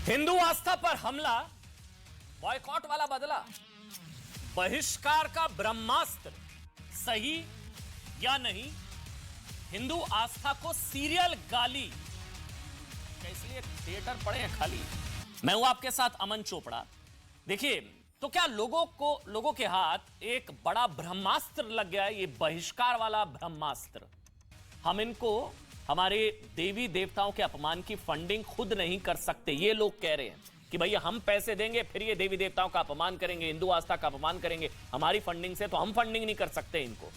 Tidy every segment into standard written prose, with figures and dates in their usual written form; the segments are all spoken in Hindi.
हिंदू आस्था पर हमला, बॉयकॉट वाला बदला, बहिष्कार का ब्रह्मास्त्र सही या नहीं, हिंदू आस्था को सीरियल गाली, क्या इसलिए थिएटर पड़े हैं खाली। मैं हूं आपके साथ अमन चोपड़ा। देखिए, तो क्या लोगों के हाथ एक बड़ा ब्रह्मास्त्र लग गया है, ये बहिष्कार वाला ब्रह्मास्त्र। हम इनको हमारे देवी देवताओं के अपमान की फंडिंग खुद नहीं कर सकते। ये लोग कह रहे हैं कि भैया हम पैसे देंगे, फिर ये देवी देवताओं का अपमान करेंगे, हिंदू आस्था का अपमान करेंगे हमारी फंडिंग से, तो हम फंडिंग नहीं कर सकते इनको,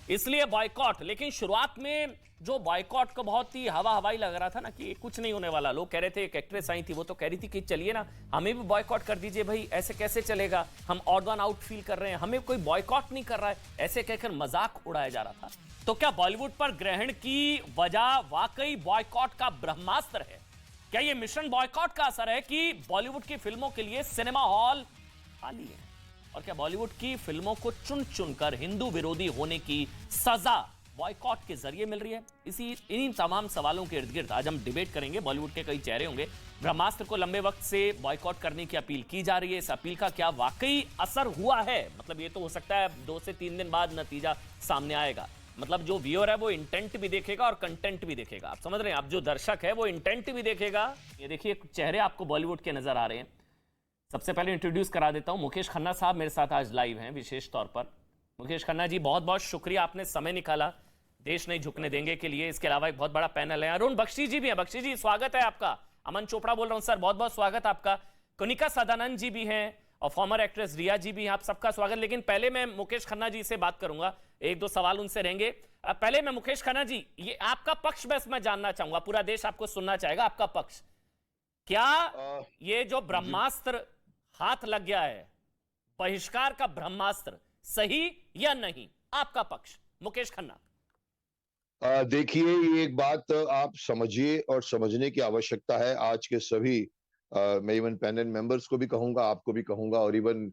इसलिए बॉयकॉट। लेकिन शुरुआत में जो बॉयकॉट को बहुत ही हवा हवाई लग रहा था ना कि कुछ नहीं होने वाला। लोग कह रहे थे, एक एक्ट्रेस आई थी वो तो कह रही थी कि चलिए ना हमें भी बॉयकॉट कर दीजिए भाई, ऐसे कैसे चलेगा, हम ऑड वन आउट फील कर रहे हैं, हमें कोई बॉयकॉट नहीं कर रहा है, ऐसे कहकर मजाक उड़ाया जा रहा था। तो क्या बॉलीवुड पर ग्रहण की वजह वाकई बॉयकॉट का ब्रह्मास्त्र है? क्या यह मिशन बॉयकॉट का असर है कि बॉलीवुड की फिल्मों के लिए सिनेमा हॉल खाली है? और क्या बॉलीवुड की फिल्मों को चुन चुनकर हिंदू विरोधी होने की सजा बॉयकॉट के जरिए मिल रही है? इन्हीं तमाम सवालों के इर्द गिर्द आज हम डिबेट करेंगे। बॉलीवुड के कई चेहरे होंगे। ब्रह्मास्त्र को लंबे वक्त से बॉयकॉट करने की अपील की जा रही है। इस अपील का क्या वाकई असर हुआ है? मतलब ये तो हो सकता है 2 से 3 दिन बाद नतीजा सामने आएगा। मतलब जो व्यूअर है वो इंटेंट भी देखेगा और कंटेंट भी देखेगा। आप समझ रहे हैं? आप जो दर्शक है वो इंटेंट भी देखेगा। ये देखिए चेहरे आपको बॉलीवुड के नजर आ रहे हैं। सबसे पहले इंट्रोड्यूस करा देता हूं, मुकेश खन्ना साहब मेरे साथ आज लाइव हैं विशेष तौर पर। मुकेश खन्ना जी, बहुत बहुत शुक्रिया, आपने समय निकाला देश नहीं झुकने देंगे के लिए। इसके अलावा एक बहुत बड़ा पैनल है, अरुण बख्शी जी भी है। बख्शी जी स्वागत है आपका। अमन चोपड़ा बोल रहा हूं सर, बहुत बहुत स्वागत आपका। कनिका सदानंद जी भी हैं और फॉर्मर एक्ट्रेस रिया जी भी हैं, आप सबका स्वागत। लेकिन पहले मैं मुकेश खन्ना जी से बात करूंगा, 1-2 सवाल उनसे रहेंगे। पहले मैं मुकेश खन्ना जी, ये आपका पक्ष बस मैं जानना चाहूंगा, पूरा देश आपको सुनना चाहेगा, आपका पक्ष। क्या ये जो ब्रह्मास्त्र हाथ लग गया है, बहिष्कार का ब्रह्मास्त्र, सही या नहीं? आपका पक्ष मुकेश खन्ना। देखिए, ये एक बात आप समझिए और समझने की आवश्यकता है। आज के सभी मैं इवन पैनल मेंबर्स को भी कहूंगा, आपको भी कहूंगा, और इवन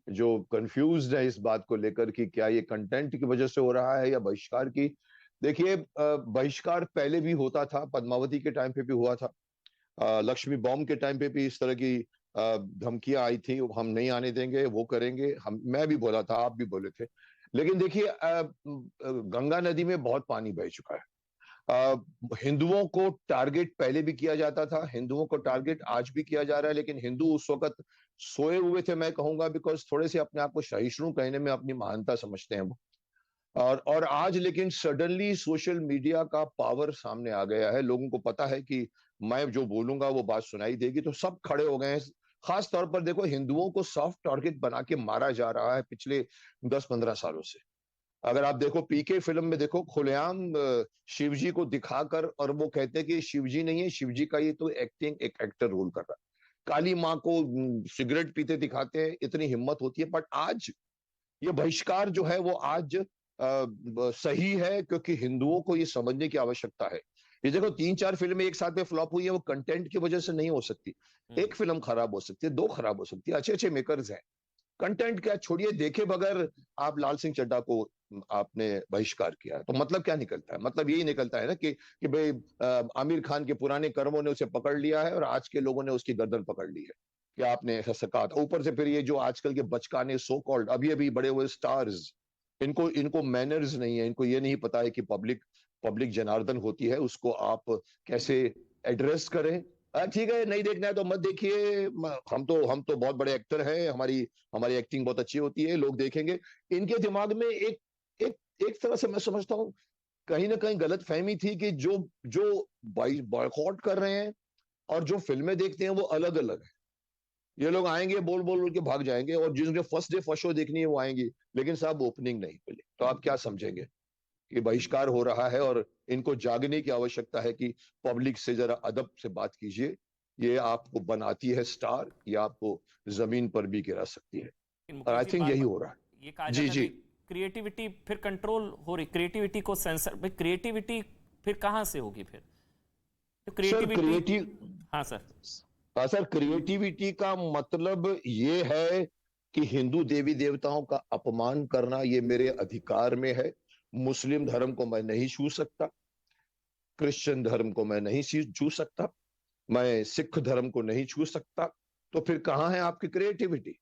जो कंफ्यूज्ड है इस बात को लेकर कि क्या ये कंटेंट की वजह से हो रहा है या बहिष्कार की। देखिए, बहिष्कार पहले भी होता था, पद्मावती के टाइम पे भी हुआ था, लक्ष्मी बॉम्ब के टाइम पे भी इस तरह की धमकियां आई थी, हम नहीं आने देंगे, वो करेंगे। मैं भी बोला था, आप भी बोले थे। लेकिन देखिए, गंगा नदी में बहुत पानी बह चुका है। हिंदुओं को टारगेट पहले भी किया जाता था, हिंदुओं को टारगेट आज भी किया जा रहा है, लेकिन हिंदू उस वक्त सोए हुए थे, मैं कहूंगा, बिकॉज थोड़े से अपने आप को सहिष्णु कहने में अपनी महानता समझते हैं वो। और आज लेकिन सडनली सोशल मीडिया का पावर सामने आ गया है। लोगों को पता है कि मैं जो बोलूंगा वो बात सुनाई देगी, तो सब खड़े हो गए हैं। खास तौर पर देखो, हिंदुओं को सॉफ्ट टारगेट बना के मारा जा रहा है पिछले 10-15 सालों से। अगर आप देखो, पीके फिल्म में देखो, खुलेआम शिव जी को दिखाकर, और वो कहते हैं कि शिव जी नहीं है, शिव जी का ये तो एक्टिंग, एक एक्टर रोल कर रहा है। काली माँ को सिगरेट पीते दिखाते हैं, इतनी हिम्मत होती है। बट आज ये बहिष्कार जो है वो आज सही है, क्योंकि हिंदुओं को ये समझने की आवश्यकता है। ये देखो, 3-4 फिल्में एक साथ में फ्लॉप हुई है, वो कंटेंट की वजह से नहीं हो सकती। एक फिल्म खराब हो सकती है, 2 खराब हो सकती है, अच्छे अच्छे मेकर्स हैं। कंटेंट क्या छोड़िए, देखे बगैर आप लाल सिंह चड्ढा को आपने बहिष्कार किया है, तो मतलब क्या निकलता है? मतलब यही निकलता है ना कि भाई आमिर खान के पुराने कर्मों ने उसे पकड़ लिया है और आज के लोगों ने उसकी गर्दन पकड़ ली है कि आपने ऐसा कहा था। ऊपर से फिर ये जो आजकल के बचकाने सो कॉल्ड अभी अभी बड़े हुए स्टार्स, इनको इनको मैनर्स नहीं है, इनको ये नहीं पता है कि पब्लिक पब्लिक जनार्दन होती है, उसको आप कैसे एड्रेस करें। ठीक है, नहीं देखना है तो मत देखिए। हम तो बहुत बड़े एक्टर हैं, हमारी हमारी एक्टिंग बहुत अच्छी होती है, लोग देखेंगे। इनके दिमाग में एक एक एक तरह से मैं समझता हूँ कहीं ना कहीं गलत फहमी थी कि जो जो बॉयकॉट कर रहे हैं और जो फिल्में देखते हैं वो अलग अलग है। ये लोग आएंगे, बोल बोल बोल के भाग जाएंगे, और जिनके फर्स्ट डे फर्स्ट शो देखनी है वो आएंगी, लेकिन साहब ओपनिंग नहीं मिली, तो आप क्या समझेंगे कि बहिष्कार हो रहा है? और इनको जागने की आवश्यकता है कि पब्लिक से जरा अदब से बात कीजिए। ये आपको बनाती है स्टार, ये आपको जमीन पर भी गिरा सकती है, और मुकेश आई जी, थिंक बार यही बार हो रहा ये कहा है। जी जाता है जी। कि क्रिएटिविटी फिर कंट्रोल हो रही, क्रिएटिविटी को सेंसर, भाई क्रिएटिविटी फिर कहां से होगी फिर? तो सर क्रिएटिविटी। क्रिएटिव हाँ सर। सर क्रिएटिविटी का मतलब ये है कि हिंदू देवी देवताओं का अपमान करना ये मेरे अधिकार में है। मुस्लिम धर्म को मैं नहीं छू सकता, क्रिश्चियन धर्म को मैं नहीं छू सकता, मैं सिख धर्म को नहीं छू सकता, तो फिर कहां है आपकी क्रिएटिविटी?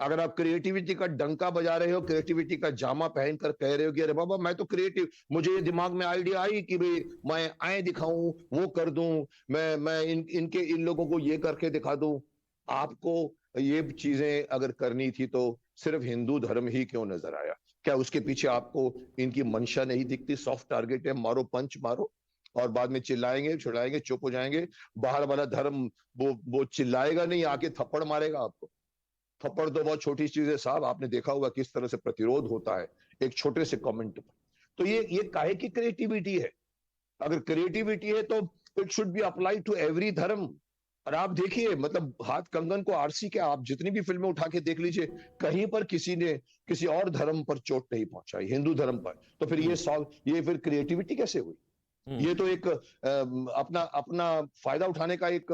अगर आप क्रिएटिविटी का डंका बजा रहे हो, क्रिएटिविटी का जामा पहनकर कह रहे हो कि अरे बाबा मैं तो क्रिएटिव, मुझे ये दिमाग में आइडिया आई कि भाई मैं आए दिखाऊं, वो कर दूं, मैं इन लोगों को ये करके दिखा दूं। आपको ये चीजें अगर करनी थी तो सिर्फ हिंदू धर्म ही क्यों नजर आया? क्या उसके पीछे आपको इनकी मंशा नहीं दिखती? सॉफ्ट टारगेट है, मारो पंच मारो और बाद में चिल्लाएंगे छुड़ाएंगे, चुप हो जाएंगे। बाहर वाला धर्म वो चिल्लाएगा नहीं, आके थप्पड़ मारेगा आपको। थप्पड़ तो बहुत छोटी चीज है साहब, आपने देखा होगा किस तरह से प्रतिरोध होता है एक छोटे से कमेंट पर। तो ये काहे की क्रिएटिविटी है? अगर क्रिएटिविटी है तो it should be apply to every dharma. और आप देखिए, मतलब हाथ कंगन को आरसी क्या, आप जितनी भी फिल्में उठा के देख लीजिए, कहीं पर किसी ने किसी और धर्म पर चोट नहीं पहुंचाई, हिंदू धर्म पर। तो फिर ये फिर क्रिएटिविटी कैसे हुई? ये तो एक अपना अपना फायदा उठाने का एक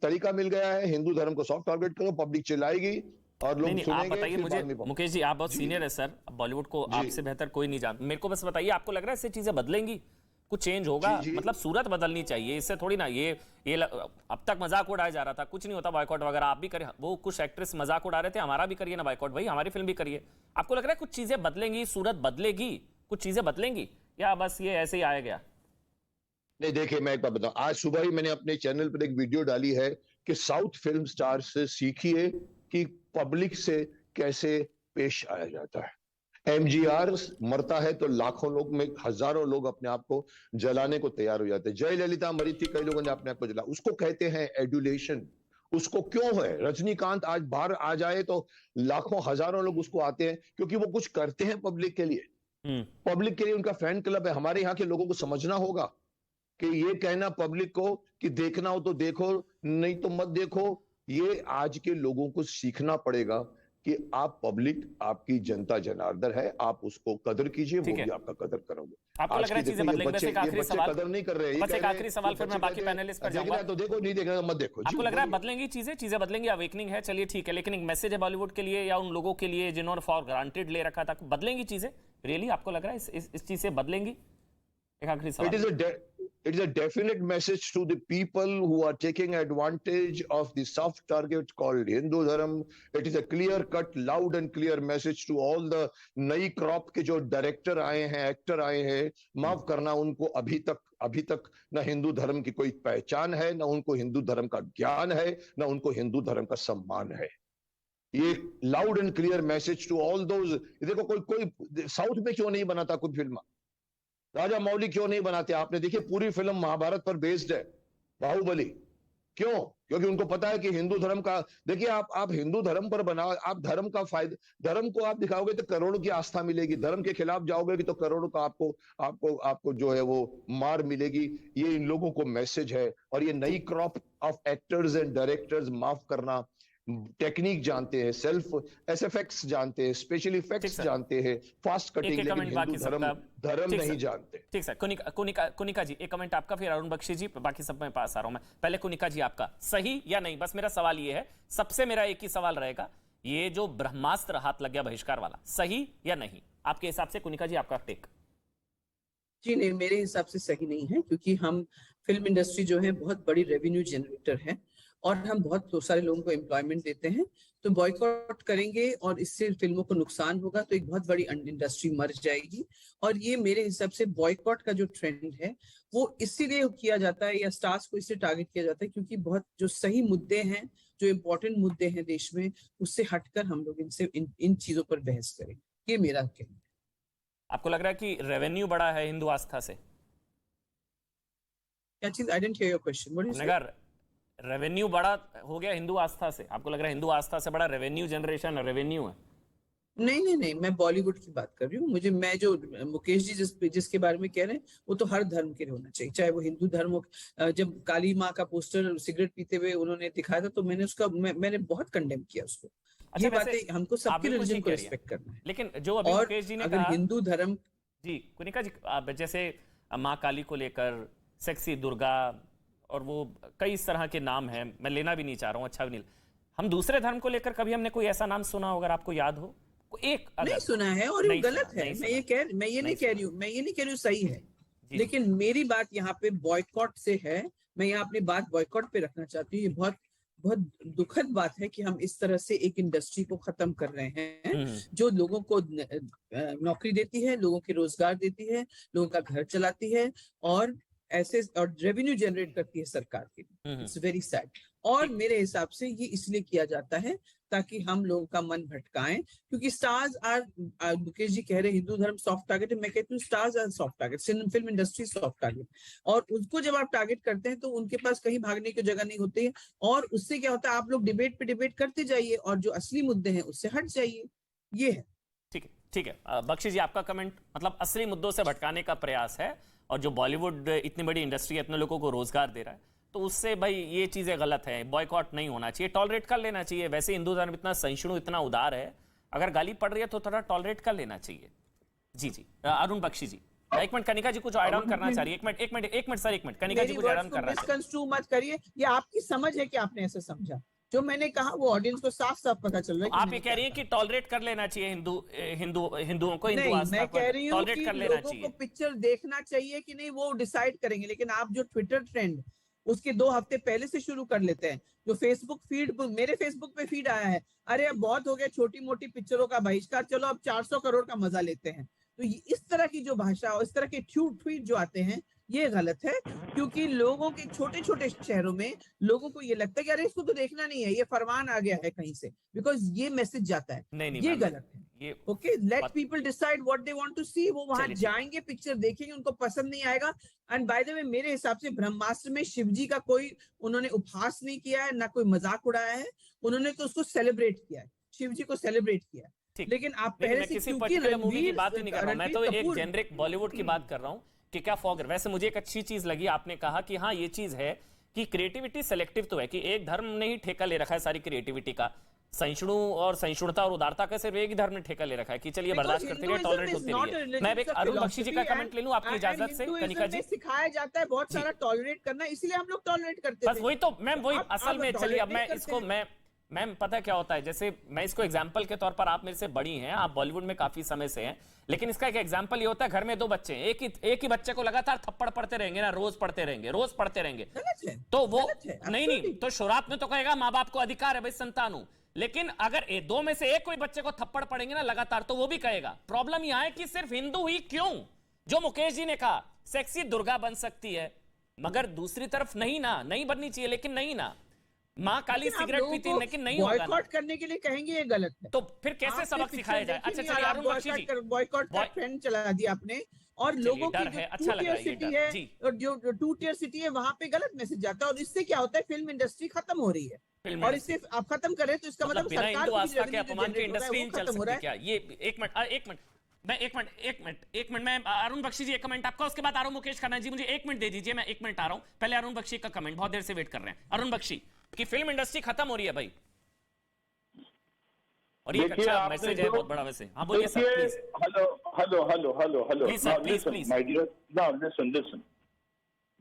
तरीका मिल गया है। हिंदू धर्म को सॉफ्ट टारगेट करो, पब्लिक चिल्लाएगी और लोग नहीं, आप सुनेंगे। बताइए फिर मुझे, बाद में मुकेश जी आप बहुत सीनियर है सर, बॉलीवुड को आपसे बेहतर कोई नहीं जानता। मेरे को बस बताइए, आपको लग रहा है इससे चीजें बदलेंगी, कुछ चेंज होगा? जी। मतलब सूरत बदलनी चाहिए, इससे थोड़ी ना अब तक मजाक उड़ाया जा रहा था, कुछ नहीं होता बॉयकॉट वगैरह, आप भी करें। वो कुछ एक्ट्रेस मजाक उड़ा रहे थे, हमारा भी करिए ना बॉयकॉट भाई, हमारी फिल्म भी करिए। आपको लग रहा है कुछ चीजें बदलेंगी, सूरत बदलेगी, कुछ चीजें बदलेंगी, या बस ये ऐसे ही आया गया? नहीं, देखिए मैं एक बात बताऊं, आज सुबह ही मैंने अपने चैनल पर एक वीडियो डाली है कि साउथ फिल्म स्टार से सीखिए कि पब्लिक से कैसे पेश आया जाता है। एमजीआर मरता है तो लाखों लोग में हजारों लोग अपने आप को जलाने को तैयार हो जाते हैं। जयललिता मरी थी, कई लोगों ने अपने आप को जला, उसको कहते हैं एडुलेशन। उसको क्यों है? रजनीकांत आज बाहर आ जाए तो लाखों हजारों लोग उसको आते हैं क्योंकि वो कुछ करते हैं पब्लिक के लिए। पब्लिक के लिए उनका फैन क्लब है। हमारे यहाँ के लोगों को समझना होगा कि ये कहना पब्लिक को कि देखना हो तो देखो, नहीं तो मत देखो, ये आज के लोगों को सीखना पड़ेगा कि आप पब्लिक, आपकी जनता जनार्दन है, आप उसको कदर कीजिए, वो भी आपका कदर करोगे। आपको लग रहा है चीजें बदलेंगी? बस एक आखिरी सवाल, कदर नहीं कर रहे हैं, बस एक आखिरी सवाल, फिर मैं बाकी पैनलिस्ट पर जाऊंगा। तो देखो, नहीं देखना मत देखो। आपको लग रहा है बदलेंगी चीजें बदलेंगी, अवेकनिंग है, चलिए ठीक है, लेकिन एक मैसेज है बॉलीवुड के लिए या उन लोगों के लिए जिन्होंने फॉर ग्रांटेड ले रखा था, बदलेंगी चीजें रियली? आपको लग रहा है इस चीज से बदलेंगी? एक आखिरी सवाल। It is a definite message to the people who are taking advantage of the soft target called Hindu Dharm. It is a clear cut, loud and clear message to all the नई क्रॉप के जो डायरेक्टर आए हैं, एक्टर आए हैं। माफ करना, उनको अभी तक न हिंदू धर्म की कोई पहचान है, न उनको हिंदू धर्म का ज्ञान है, न उनको हिंदू धर्म का सम्मान है। ये loud and clear message to all those. देखो, कोई साउथ में क्यों नहीं बनाता कोई फिल्म? राजा मौली क्यों नहीं बनाते? आपने देखिए, पूरी फिल्म महाभारत पर बेस्ड है, बाहुबली। क्यों? क्योंकि उनको पता है कि हिंदू धर्म का, देखिए आप हिंदू धर्म पर बनाओ, आप धर्म का फायदा, धर्म को आप दिखाओगे तो करोड़ों की आस्था मिलेगी। धर्म के खिलाफ जाओगे कि तो करोड़ों का आपको जो है वो मार मिलेगी। ये इन लोगों को मैसेज है। और ये नई crop of actors and directors, माफ करना, टेक्निक जानते हैं, सेल्फ एसएफएक्स जानते हैं, स्पेशल इफेक्ट्स जानते हैं, फास्ट कटिंग, लेकिन हिंदू धर्म नहीं जानते। ठीक सर, कुनिका जी एक कमेंट आपका, फिर अरुण बख्शी जी, बाकी सब में पास आ रहा हूं मैं। पहले कुनिका जी आपका, सही या नहीं? बस मेरा सवाल ये है, सबसे मेरा एक ही सवाल रहेगा, ये जो ब्रह्मास्त्र हाथ लग गया बहिष्कार वाला, सही या नहीं आपके हिसाब से? कुनिका जी आपका टेक। जी नहीं, मेरे हिसाब से सही नहीं है, क्योंकि हम फिल्म इंडस्ट्री जो है बहुत बड़ी रेवेन्यू जनरेटर है और हम बहुत सारे लोगों को एम्प्लॉयमेंट देते हैं। तो बॉयकॉट करेंगे और इससे फिल्मों को नुकसान होगा, तो एक बहुत बड़ी इंडस्ट्री मर जाएगी। और ये मेरे हिसाब से बॉयकॉट का जो ट्रेंड है वो इसीलिए किया जाता है, या स्टार्स को इससे टारगेट किया जाता है, क्योंकि बहुत जो सही मुद्दे हैं, जो इम्पोर्टेंट मुद्दे हैं देश में, उससे हटकर हम लोग इनसे इन चीजों पर बहस करें। ये मेरा कहना है। आपको लग रहा है कि रेवेन्यू बढ़ा है हिंदू आस्था से? क्या चीज? I didn't here your question. What is it? Revenue बड़ा हो गया हिंदू आस्था से? आपको लग रहा है हिंदू आस्था से बड़ा रेवेन्यू जनरेशन रेवेन्यू है? नहीं, मैं बॉलीवुड की बात कर रही हूँ। मैं जो मुकेश जी जिसके बारे में कह रहे हैं, वो तो हर धर्म के होना चाहिए, चाहे वो हिंदू धर्म हो। जब काली माँ का पोस्टर सिगरेट पीते हुए उन्होंने दिखाया था, तो मैंने बहुत कंडेम किया उसको। ये बातें, हमको सबके रिलीजन को रिस्पेक्ट करना है। लेकिन जो अभी मुकेश जी ने अगर हिंदू धर्म, जी कुनिका जी, जैसे माँ काली को लेकर सेक्सी दुर्गा और वो कई इस तरह के नाम हैं, मैं लेना भी नहीं चाह रहा हूँ, अच्छा भी नहीं। हम दूसरे धर्म को लेकर कभी हमने कोई ऐसा नाम सुना हो, अगर आपको याद हो? एक नहीं सुना है, और ये गलत है। मैं ये नहीं कह रही हूँ सही है। लेकिन मेरी बात यहाँ पे बॉयकॉट से है। मैं यहाँ अपनी बात बॉयकॉट पे रखना चाहती हूँ। ये बहुत बहुत दुखद बात है कि हम इस तरह से एक इंडस्ट्री को खत्म कर रहे हैं जो लोगों को नौकरी देती है, लोगों के रोजगार देती है, लोगों का घर चलाती है और ऐसे और रेवेन्यू जनरेट करती है सरकार के लिए। It's very sad. और मेरे हिसाब से ये इसलिए किया जाता है ताकि हम लोगों का मन भटकाएं, क्योंकि स्टार्स आर, मुकेश जी कह रहे हिंदू धर्म सॉफ्ट टारगेट है, मैं कहती हूँ stars are soft target, film industry soft target. और उसको जब आप टारगेट करते हैं तो उनके पास कहीं भागने की जगह नहीं होती है, और उससे क्या होता है, आप लोग डिबेट पे डिबेट करते जाइए और जो असली मुद्दे हैं उससे हट जाइए। ये है। ठीक है बख्शी जी, आपका कमेंट, मतलब असली मुद्दों से भटकाने का प्रयास है, और जो बॉलीवुड इतनी बड़ी इंडस्ट्री है, इतने लोगों को रोजगार दे रहा है, तो उससे भाई ये चीजें गलत है, बॉयकॉट नहीं होना चाहिए, टॉलरेट कर लेना चाहिए। वैसे हिंदू धर्म इतना सहिष्णु, इतना उदार है, अगर गाली पड़ रही है तो थोड़ा टॉलरेट कर लेना चाहिए। जी अरुण बख्शी जी, एक मिनट, कनिका जी कुछ ऐड ऑन करना चाह रही है। एक मिनट सर, एक मिनट, कनिका जी कुछ ऐड ऑन करना चाह रही है। मत करिए, ये आपकी समझ है कि आपने ऐसे समझा, जो मैंने कहा वो ऑडियंस को साफ साफ पता चल रहा है। आप ये कह रही हैं कि टॉलरेट कर लेना चाहिए हिंदुओं को, हिंदू आस्था मैं को कह रही हूँ टॉलरेट कि कर लेना लोगों चाहिए। को पिक्चर देखना चाहिए कि नहीं वो डिसाइड करेंगे, लेकिन आप जो ट्विटर ट्रेंड उसके 2 हफ्ते पहले से शुरू कर लेते हैं, जो फेसबुक फीड, मेरे फेसबुक पे फीड आया है, अरे अब बहुत हो गया छोटी मोटी पिक्चरों का बहिष्कार, चलो अब 400 करोड़ का मजा लेते हैं। तो इस तरह की जो भाषा और इस तरह के ट्वीट जो आते हैं, ये गलत है, क्योंकि लोगों के छोटे छोटे शहरों में लोगों को ये लगता है कि अरे इसको तो देखना नहीं है, ये फरमान आ गया है कहीं से, बिकॉज ये मैसेज जाता है। नहीं, ये गलत है। Okay, let people decide what they want to see. वो वहां जाएंगे, पिक्चर देखेंगे, उनको पसंद नहीं आएगा। एंड बाय द वे, मेरे हिसाब से ब्रह्मास्त्र में शिवजी का कोई उन्होंने उपहास नहीं किया है, ना कोई मजाक उड़ाया है, उन्होंने तो उसको सेलिब्रेट किया है, शिवजी को सेलिब्रेट किया है। लेकिन आप पहले से किसी पर्टिकुलर मूवी की बात ही नहीं कर रहा हूं, मैं तो एक जेनरिक बॉलीवुड की बात कर रहा हूं कि क्या फॉगर। वैसे मुझे एक अच्छी चीज लगी, आपने कहा कि हाँ ये चीज है कि क्रिएटिविटी सेलेक्टिव तो है, कि एक धर्म ने ही ठेका ले रखा है सारी क्रिएटिविटी का, सहिष्णु और सहिष्णुता और उदारता का सिर्फ एक ही धर्म ने ठेका ले रखा है कि चलिए बर्दाश्त करते रहिए, टॉलरेट होते रहिए। मैं एक अरुण बख्शी जी का कमेंट ले लूं आपकी इजाजत से, कनिका जी। सिखाया जाता है बहुत सारा टॉलरेट करना, इसलिए हम लोग टॉलरेट करते हैं। बस वही तो मैम, वही असल में, चलिए अब मैं इसको, मैम पता क्या होता है, जैसे मैं इसको एग्जांपल के तौर पर, आप मेरे से बड़ी हैं, आप बॉलीवुड में काफी समय से हैं, लेकिन इसका एक एग्जांपल ये होता है, घर में 2 बच्चे हैं, एक ही बच्चे को लगातार थप्पड़ पड़ते रहेंगे ना, रोज पढ़ते रहेंगे, तो वो नहीं, तो शुरुआत में तो कहेगा माँ बाप को अधिकार है भाई संतान हूं, लेकिन अगर 2 में से एक कोई बच्चे को थप्पड़ पड़ेंगे ना लगातार, तो वो भी कहेगा। प्रॉब्लम यहां है कि सिर्फ हिंदू ही क्यों, जो मुकेश जी ने कहा सेक्सी दुर्गा बन सकती है, मगर दूसरी तरफ नहीं ना, नहीं बननी चाहिए, लेकिन नहीं ना, माँ काली सिगरेट पीती लेकिन नहीं होगा। बॉयकॉट करने के लिए कहेंगे ये गलत है, तो फिर कैसे सबक सिखाया जाए? अच्छा चलिए अरुण बख्शी जी, बॉयकॉट का ट्रेंड चला दिया आपने, और लोगों की जो अच्छा लग रहा है सिटी है, और जो 2 टियर सिटी है, वहां पे गलत मैसेज जाता है, और इससे क्या होता है, फिल्म इंडस्ट्री खत्म हो रही है, और इससे आप खत्म करें तो इसका मतलब बिना हिंदू आस्था के अपमान के इंडस्ट्री इंडस्ट्री चल सकती है क्या? ये एक मिनट मैं अरुण बख्शी जी एक कमेंट आपका, उसके बाद अरुण मुकेश खन्ना जी, मुझे 1 मिनट दे दीजिए, मैं 1 मिनट आ रहा हूं। पहले अरुण बख्शी का कमेंट, बहुत देर से वेट कर रहे हैं अरुण बख्शी, कि फिल्म इंडस्ट्री खत्म हो रही है भाई, और ये अच्छा मैसेज है बहुत बड़ा। वैसे हाँ बोलिए sir please. Hello please sir, please my dear, now listen.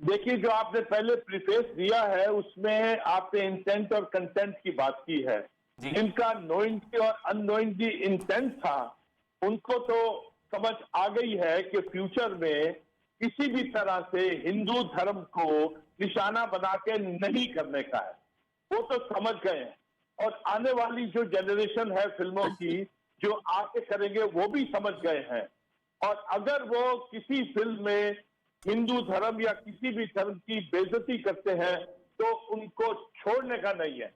देखिए, जो आपने पहले प्रीफेस दिया है उसमें आपने इंटेंट और कंटेंट की बात की है। जिनका नोइंगली और अननोइंगली इंटेंट था, उनको तो समझ आ गई है कि फ्यूचर में किसी भी तरह से हिंदू धर्म को निशाना बना के नहीं करने का है, वो तो समझ गए हैं। और आने वाली जो जनरेशन है फिल्मों की, जो आगे करेंगे, वो भी समझ गए हैं। और अगर वो किसी फिल्म में हिंदू धर्म या किसी भी धर्म की बेइज्जती करते हैं, तो उनको छोड़ने का नहीं है,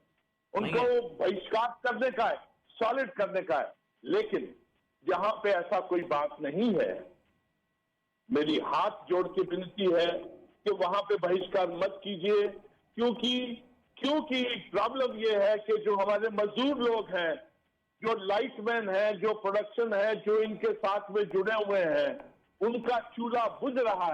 उनको बहिष्कार करने का है, सॉलिड करने का है। लेकिन जहां पे ऐसा कोई बात नहीं है, मेरी हाथ जोड़ के विनती है कि वहां पे बहिष्कार मत कीजिए, क्योंकि प्रॉब्लम यह है कि जो हमारे मजदूर लोग हैं, जो लाइटमैन हैं, जो प्रोडक्शन है, जो इनके साथ में जुड़े हुए हैं, उनका चूल्हा बुझ रहा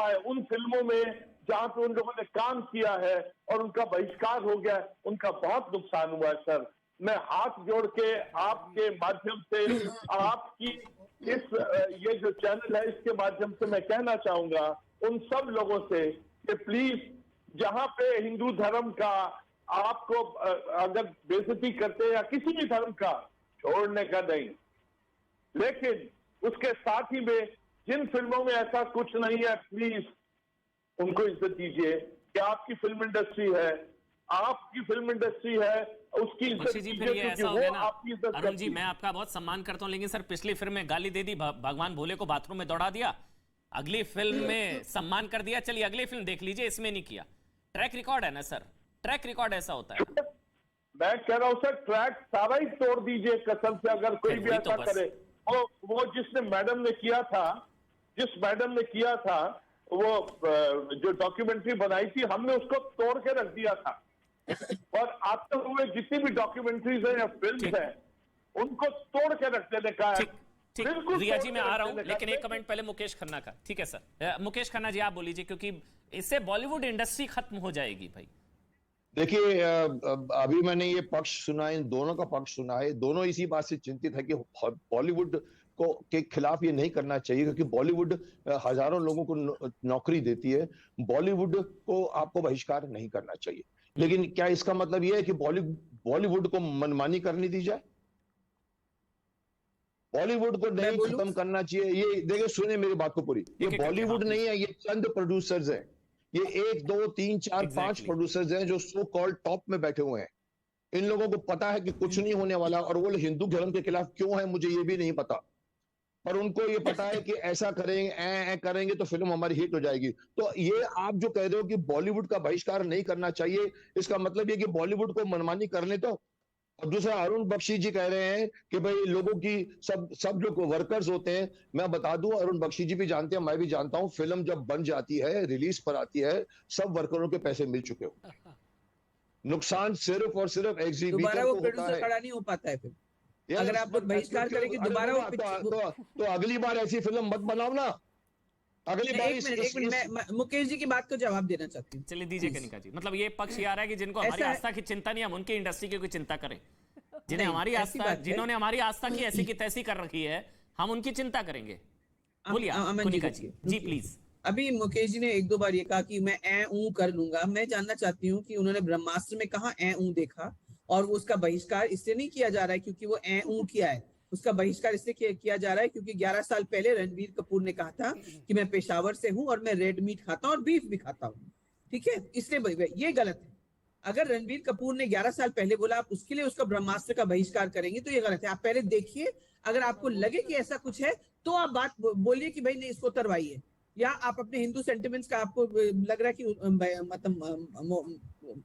है, उन फिल्मों में जहां पे उन लोगों ने काम किया है और उनका बहिष्कार हो गया, उनका बहुत नुकसान हुआ है। सर, मैं हाथ जोड़ के आपके माध्यम से, आपकी ये जो चैनल है, इसके माध्यम से मैं कहना चाहूंगा उन सब लोगों से कि प्लीज, जहां पे हिंदू धर्म का आपको अगर बेइज्जती करते हैं या किसी भी धर्म का, छोड़ने का नहीं, लेकिन उसके साथ ही में जिन फिल्मों में ऐसा कुछ नहीं है, प्लीज उनको इज्जत दीजिए कि आपकी फिल्म इंडस्ट्री है, आपकी फिल्म इंडस्ट्री है, उसकी इज्जत बख्शी जी, फिर कीजिए ये क्योंकि ऐसा हो वो गया ना आपकी इज्जत अरुण जी, करती है। मैं आपका बहुत सम्मान करता हूं, लेकिन सर पिछली फिल्म में गाली दे दी, भगवान भोले को बाथरूम में दौड़ा दिया, अगली फिल्म में सम्मान कर दिया, चलिए अगली फिल्म देख लीजिए, इसमें नहीं किया। ट्रैक रिकॉर्ड है ना सर, ट्रैक रिकॉर्ड ऐसा होता है। मैं कह रहा हूं सर, ट्रैक सारा ही तोड़ दीजिए कसम से, अगर कोई भी वही तो ऐसा बस। करे। वो जिसने मैडम ने किया था, जिस मैडम ने किया था, वो जो डॉक्यूमेंट्री बनाई थी, हमने उसको तोड़ के रख दिया था। और आते हुए जितनी भी डॉक्यूमेंट्रीज हैं या फिल्म हैं, उनको तोड़ के रख देने का है। ठीक ठीक, बिल्कुल रिया तोड़ जी के मैं आ रख रहा हूं, देने का लेकिन है। एक कमेंट पहले मुकेश खन्ना का। ठीक है सर, मुकेश खन्ना जी आप बोल लीजिए, क्योंकि इससे बॉलीवुड इंडस्ट्री खत्म हो जाएगी भाई। देखिए, अभी मैंने ये पक्ष सुना, इन दोनों का पक्ष सुना है, दोनों इसी बात से चिंतित है कि बॉलीवुड को के खिलाफ ये नहीं करना चाहिए, क्योंकि बॉलीवुड हजारों लोगों को नौकरी देती है। बॉलीवुड को आपको बहिष्कार नहीं करना चाहिए, लेकिन क्या इसका मतलब ये है कि बॉलीवुड को मनमानी करनी दी जाए? बॉलीवुड को नहीं खत्म करना चाहिए। ये देखिए, सुने मेरी बात को पूरी, ये बॉलीवुड नहीं है, ये चंद प्रोड्यूसर्स हैं, ये 1 2 3 4 5 प्रोड्यूसर्स हैं जो सो कॉल्ड टॉप में बैठे हुए हैं। इन लोगों को पता है कि कुछ नहीं होने वाला, और वो हिंदू धर्म के खिलाफ क्यों है मुझे ये भी नहीं पता, पर उनको ये पता है कि ऐसा करेंगे करेंगे तो फिल्म हमारी हिट हो जाएगी। तो ये आप जो कह रहे हो कि बॉलीवुड का बहिष्कार नहीं करना चाहिए, इसका मतलब ये कि बॉलीवुड को मनमानी करने तो। और दूसरा, अरुण बख्शी जी कह रहे हैं कि भाई लोगों की सब जो वर्कर्स होते हैं, मैं बता दूं, अरुण बख्शी जी भी जानते हैं, मैं भी जानता हूं, फिल्म जब बन जाती है, रिलीज पर आती है, सब वर्करों के पैसे मिल चुके हो। नुकसान सिर्फ और सिर्फ एग्जीबिटर दोबारा को वो होता प्रोड्यूसर है। खड़ा नहीं हो पाता है फिर। अगर आप बहिष्कार करेंगे दोबारा तो अगली बार ऐसी फिल्म मत बनाओ ना। अगली बार एक मिनट मैं मुकेश जी की बात को जवाब देना चाहती हूँ। चलिए दीजिए कनिका जी, मतलब ये पक्ष ये आ रहा है कि जिनको हमारी आस्था की चिंता नहीं, हम उनकी इंडस्ट्री की कोई चिंता करें। जिन्हें हमारी आस्था, जिन्होंने हमारी आस्था की ऐसी की तैसी कर रखी है, हम उनकी चिंता करेंगे। बोलिए कनिका जी प्लीज। अभी मुकेश जी ने 1 2 बार ये कहा कि मैं कर लूंगा। मैं जानना चाहती हूँ कि उन्होंने ब्रह्मास्त्र में कहा देखा, और वो उसका बहिष्कार इससे नहीं किया जा रहा है क्योंकि वो किया है। उसका बहिष्कार इससे किया जा रहा है क्योंकि 11 साल पहले रणबीर कपूर ने कहा था कि मैं पेशावर से हूं और मैं रेड मीट खाता हूं और बीफ भी खाता हूं। ठीक है, इसलिए ये गलत है। अगर रणबीर कपूर ने 11 साल पहले बोला आप उसके लिए उसका ब्रह्मास्त्र का बहिष्कार करेंगे तो ये गलत है। आप पहले देखिए, अगर आपको लगे कि ऐसा कुछ है तो आप बात बोलिए कि भाई नहीं इसको उतरवाइए, या आप अपने हिंदू सेंटिमेंट्स का आपको लग रहा है कि मतलब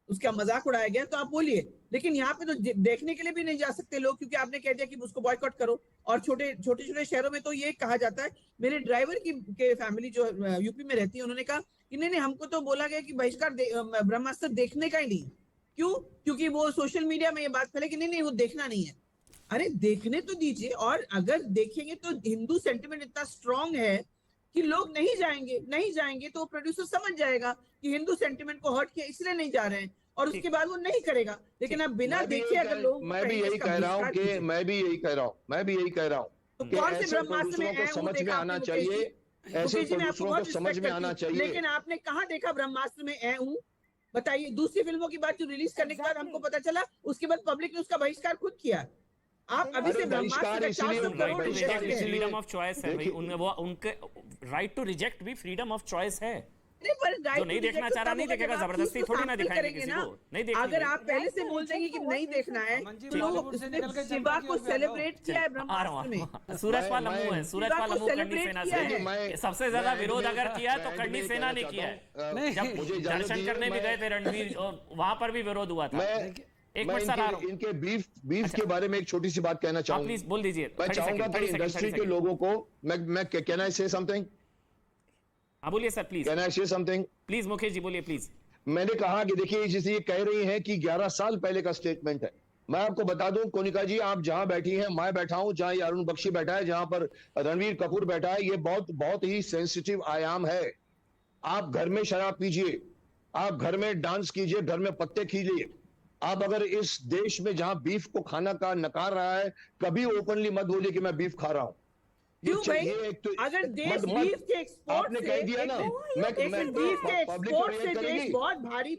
उसका मजाक उड़ाया गया तो आप बोलिए। लेकिन यहाँ पे तो देखने के लिए भी नहीं जा सकते लोग, क्योंकि आपने कह दिया कि उसको बॉयकॉट करो। और छोटे छोटे शहरों में तो ये कहा जाता है, मेरे ड्राइवर के फैमिली जो यूपी में रहती है, उन्होंने कहा कि नहीं हमको तो बोला गया कि बहिष्कार ब्रह्मास्त्र देखने का ही नहीं। क्यों? क्योंकि वो सोशल मीडिया में ये बात फैले कि नहीं वो देखना नहीं है। अरे देखने तो दीजिए, और अगर देखेंगे तो हिंदू सेंटिमेंट इतना स्ट्रांग है कि लोग नहीं जाएंगे तो प्रोड्यूसर समझ जाएगा कि हिंदू सेंटिमेंट को हर्ट किया इसलिए नहीं जा रहे हैं, और उसके बाद वो नहीं करेगा। लेकिन अब बिना देखे अगर लोग, मैं भी यही कह रहा हूँ कि मैं भी यही कह रहा हूँ तो कौन से ब्रह्मास्त्र में समझ में आना चाहिए, ऐसे प्रोड्यूसरों को समझ में आना चाहिए। लेकिन आपने कहाँ देखा ब्रह्मास्त्र में बताइए। दूसरी फिल्मों की बात जो रिलीज करने के बाद हमको पता चला, उसके बाद पब्लिक ने उसका बहिष्कार खुद किया। आप अभी से ब्रह्मास्त्र का 400 करोड़ फ्रीडम ऑफ चॉइस है भाई, उनके राइट टू रिजेक्ट भी फ्रीडम ऑफ चॉइस है। जो नहीं देखना चाह रहा नहीं देखेगा, जबरदस्ती थोड़ी ना दिखाएंगे किसी को, नहीं देखना। अगर आप पहले से बोल देंगे कि नहीं देखना है तो लोग शिवा को सेलिब्रेट किया है ब्रह्मास्त्र में। सूरजपाल अमू है, सूरजपाल अमू कर्णी सेना से सबसे ज्यादा विरोध अगर किया तो कर्णी सेना ने किया है। जब दर्शन करने भी गए थे रणवीर, और वहां पर भी विरोद हुआ था। एक मिनट सर, इनके बीफ के बारे में एक छोटी सी बात कहना चाहूंगा। प्लीज बोल दीजिए। मैं चाहूंगा कि इंडस्ट्री के लोगों को मैं कैन आई से समथिंग? हाँ बोलिए सर प्लीज। कैन आई से समथिंग? प्लीज मुकेश जी बोलिए प्लीज। मैंने कहा कि देखिए, जैसे ये कह रही हैं कि 11 साल पहले का स्टेटमेंट है। मैं आपको बता दूं कोनिका जी, आप जहां बैठी हैं, मैं बैठा हूं, जहां अरुण बख्शी बैठा है, जहां पर रणवीर कपूर बैठा है, ये बहुत ही सेंसिटिव आयाम है। आप घर में शराब पीजिए, आप घर में डांस कीजिए, घर में पत्ते खींचिए। आप अगर इस देश में जहां बीफ को खाना का नकार रहा है, कभी ओपनली मत बोलिए कि मैं बीफ खा रहा हूं। क्यों भाई? अगर देश बीफ के एक्सपोर्ट आपने कह दिया ना, बीफ के एक्सपोर्ट से देश बहुत भारी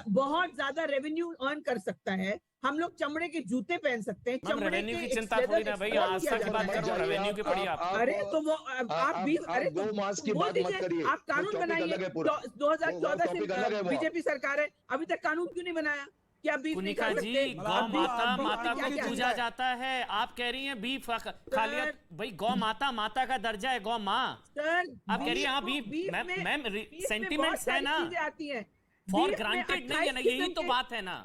बहुत ज्यादा रेवेन्यू अर्न कर सकता है। हम लोग चमड़े के जूते पहन सकते हैं, चमड़े रेवेन्यू की के चिंता थोड़ी ना भाई, आस्था की बात करो, रेवेन्यू की पड़ी आप। अरे तो वो आप भी, अरे गौ मांस की बात मत करिए, आप कानून बनाइए। 2014 से बीजेपी सरकार है, अभी तक कानून क्यों नहीं बनाया कि आप बीफ नहीं खा कुनिका जी, सकते? गौ माता को पूजा जाता है, आप कह रही हैं बीफ खा लिया। भाई गौ माता का दर्जा है गौ माँ। सर आप कह रही हैं हाँ बीफ, मैम सेंटिमेंट्स है ना, आती है फॉर ग्रांटेड नहीं है ना, यही तो बात है ना।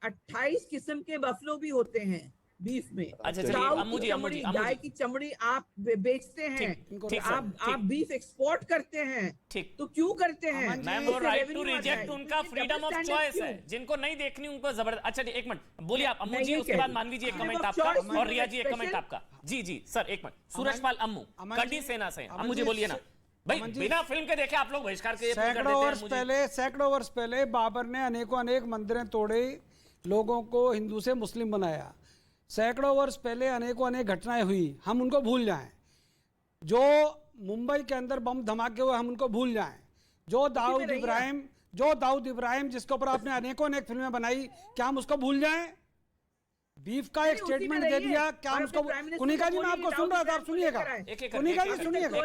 28 किस्म के बफलो भी होते हैं बीफ में। अच्छा चलिए, अम्मू जी गाय की चमड़ी आप बेचते हैं, ठीक आप बीफ एक्सपोर्ट करते हैं, ठीक, तो क्यों करते हैं? मैम वो राइट टू रिजेक्ट उनका फ्रीडम ऑफ चॉइस है, जिनको नहीं देखनी उनको जबरदस्त। अच्छा एक मिनट बोलिए आप अम्मू जी, उसके बाद मानवी जी एक कमेंट आपका, और रिया जी एक कमेंट आपका। जी जी सर एक मिनट, सूरजपाल अम्मू कडी सेना से, अम्मू जी बोलिए ना। भाई बिना फिल्म के देखे आप लोग बहिष्कार के सैकड़ों वर्ष पहले बाबर ने अनेक मंदिरें तोड़े, लोगों को हिंदू से मुस्लिम बनाया। सैकड़ों वर्ष पहले अनेक घटनाएं हुई, हम उनको भूल जाएं। जो मुंबई के अंदर बम धमाके हुए हम उनको भूल जाएं। जो दाऊद इब्राहिम जिसके ऊपर आपने अनेक फिल्में बनाई, क्या हम उसको भूल जाएं? बीफ का एक स्टेटमेंट दे दिया, क्या हम उसको? कुनिका जी मैं आपको सुन रहा था, आप सुनिएगा। कुनिका जी सुनिएगा,